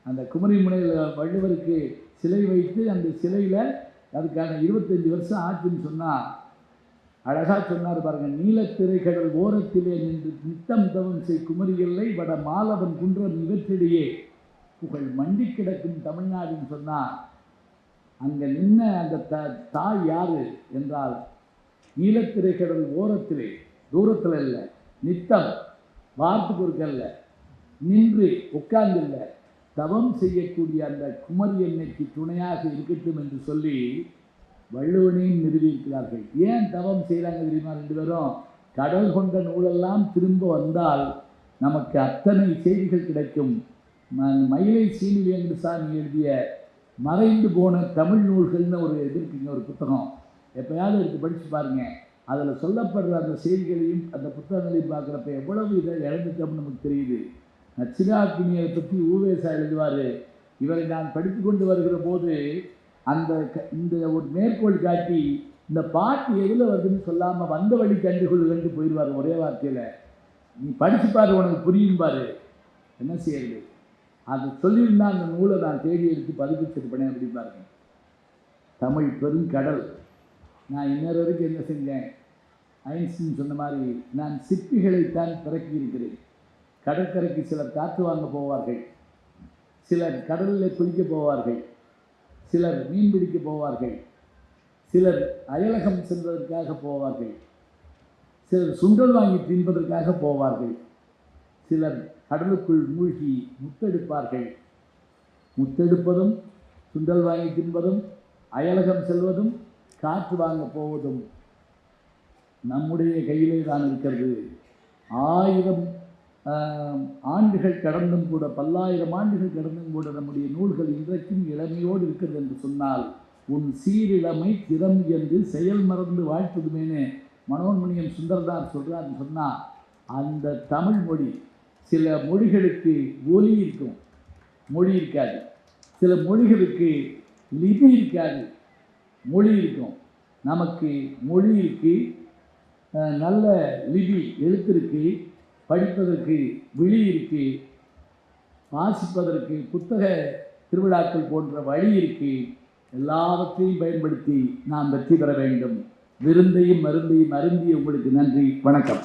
அந்த குமரிமுனையில் வள்ளுவருக்கு சிலை வைத்து அந்த சிலையில் அதுக்கான 25 வருஷம் ஆச்சுன்னு சொன்னால் அழகாக சொன்னார் பாருங்கள். நீலத்திரைக்கடல் ஓரத்திலே நின்று நித்தம் தவம் செய் குமரியல்லை வட மாலவன் குன்றம் இவற்றிடையே புகழ் மண்டி கிடக்கும் தமிழ்நாடுன்னு சொன்னால் அங்கே நின்ன அந்த தாய் யார் என்றால், நீலத்திரைக்கடல் ஓரத்திலே, தூரத்தில் இல்லை, நித்தம் வார்த்துக்கு ஒருக்கல்ல, நின்று உட்கார்ந்தில்ல, தவம் செய்யக்கூடிய அந்த குமரி எண்ணெய்க்கு துணையாக இருக்கட்டும் என்று சொல்லி வள்ளுவனையும் நிறுவியிருக்கிறார்கள். ஏன் தவம் செய்கிறாங்க தெரியுமா? 2 பேரும் கடல் கொண்ட நூலெல்லாம் திரும்ப வந்தால் நமக்கு அத்தனை செய்திகள் கிடைக்கும். மயிலை சீனிவேங்கடு சாமி எழுதிய மறைந்து போன தமிழ் நூல்கள்னு ஒரு இருக்குங்க, ஒரு புத்தகம். எப்போயாவது எடுத்து படித்து பாருங்கள். அதில் சொல்லப்படுற அந்த செய்திகளையும் அந்த புத்தகங்களையும் பார்க்குறப்ப எவ்வளவு இதை இழந்துட்டோம்னு நமக்கு தெரியுது. நச்சினார்க்கினியை பற்றி ஊவேசா எழுதுவார். இவரை நான் படித்து கொண்டு வருகிற போது இந்த ஒரு மேற்கோள் காட்டி இந்த பாட்டு எதில் வருதுன்னு சொல்லாமல் வந்த வழி கண்டு போயிடுவார் ஒரே வார்த்தையில். நீ படித்து பாரு, உனக்கு புரியும் பாரு. என்ன செய்யுது? அது சொல்லியிருந்தா அந்த நூலை நான் தேடி எடுத்து பதிப்பிச்சிருப்பேன் அப்படி பாருங்க. தமிழ் பெருங்கடல். நான் இன்னொரு வரைக்கும் என்ன செஞ்சேன்? ஐன்ஸ்டீன் சொன்ன மாதிரி நான் சிற்பிகளைத்தான் பிறக்கி இருக்கிறேன், கடற்கரைக்கு சிலர் காற்று வாங்க போவார்கள், சிலர் கடலில் குளிக்க போவார்கள், சிலர் மீன் பிடிக்க போவார்கள், சிலர் அயலகம் செல்வதற்காக போவார்கள், சிலர் சுண்டல் வாங்கி தின்பதற்காக போவார்கள், சிலர் கடலுக்குள் மூழ்கி முத்தெடுப்பார்கள். முத்தெடுப்பதும் சுண்டல் வாங்கி தின்பதும் அயலகம் செல்வதும் காற்று வாங்க போவதும் நம்முடைய கையிலே தான் இருக்கிறது. 1000 ஆண்டுகள் கடந்தும் கூட, 10,000 ஆண்டுகள் கடந்தும் கூட நம்முடைய நூல்கள் இன்றைக்கும் இளமையோடு இருக்கிறது என்று சொன்னால், உன் சீரிழமை திறம் என்று செயல் மறந்து வாழ்த்துதுமேனு மனோன்மணியம் சுந்தரதார் சொல்கிறான்னு சொன்னால், அந்த தமிழ் மொழி சில மொழிகளுக்கு ஒலி இருக்கும், மொழி இருக்காது. சில மொழிகளுக்கு லிபி இருக்காது, மொழி இருக்கும். நமக்கு மொழி இருக்கு, நல்ல லிபி எழுத்து இருக்கு, படிப்பதற்கு விழி இருக்கு, வாசிப்பதற்கு புத்தக திருவிழாக்கள் போன்ற வழி இருக்கு. எல்லாவற்றையும் பயன்படுத்தி நாம் வெற்றி பெற வேண்டும். விருந்தையும் மருந்தையும் அருந்திய உங்களுக்கு நன்றி. வணக்கம்.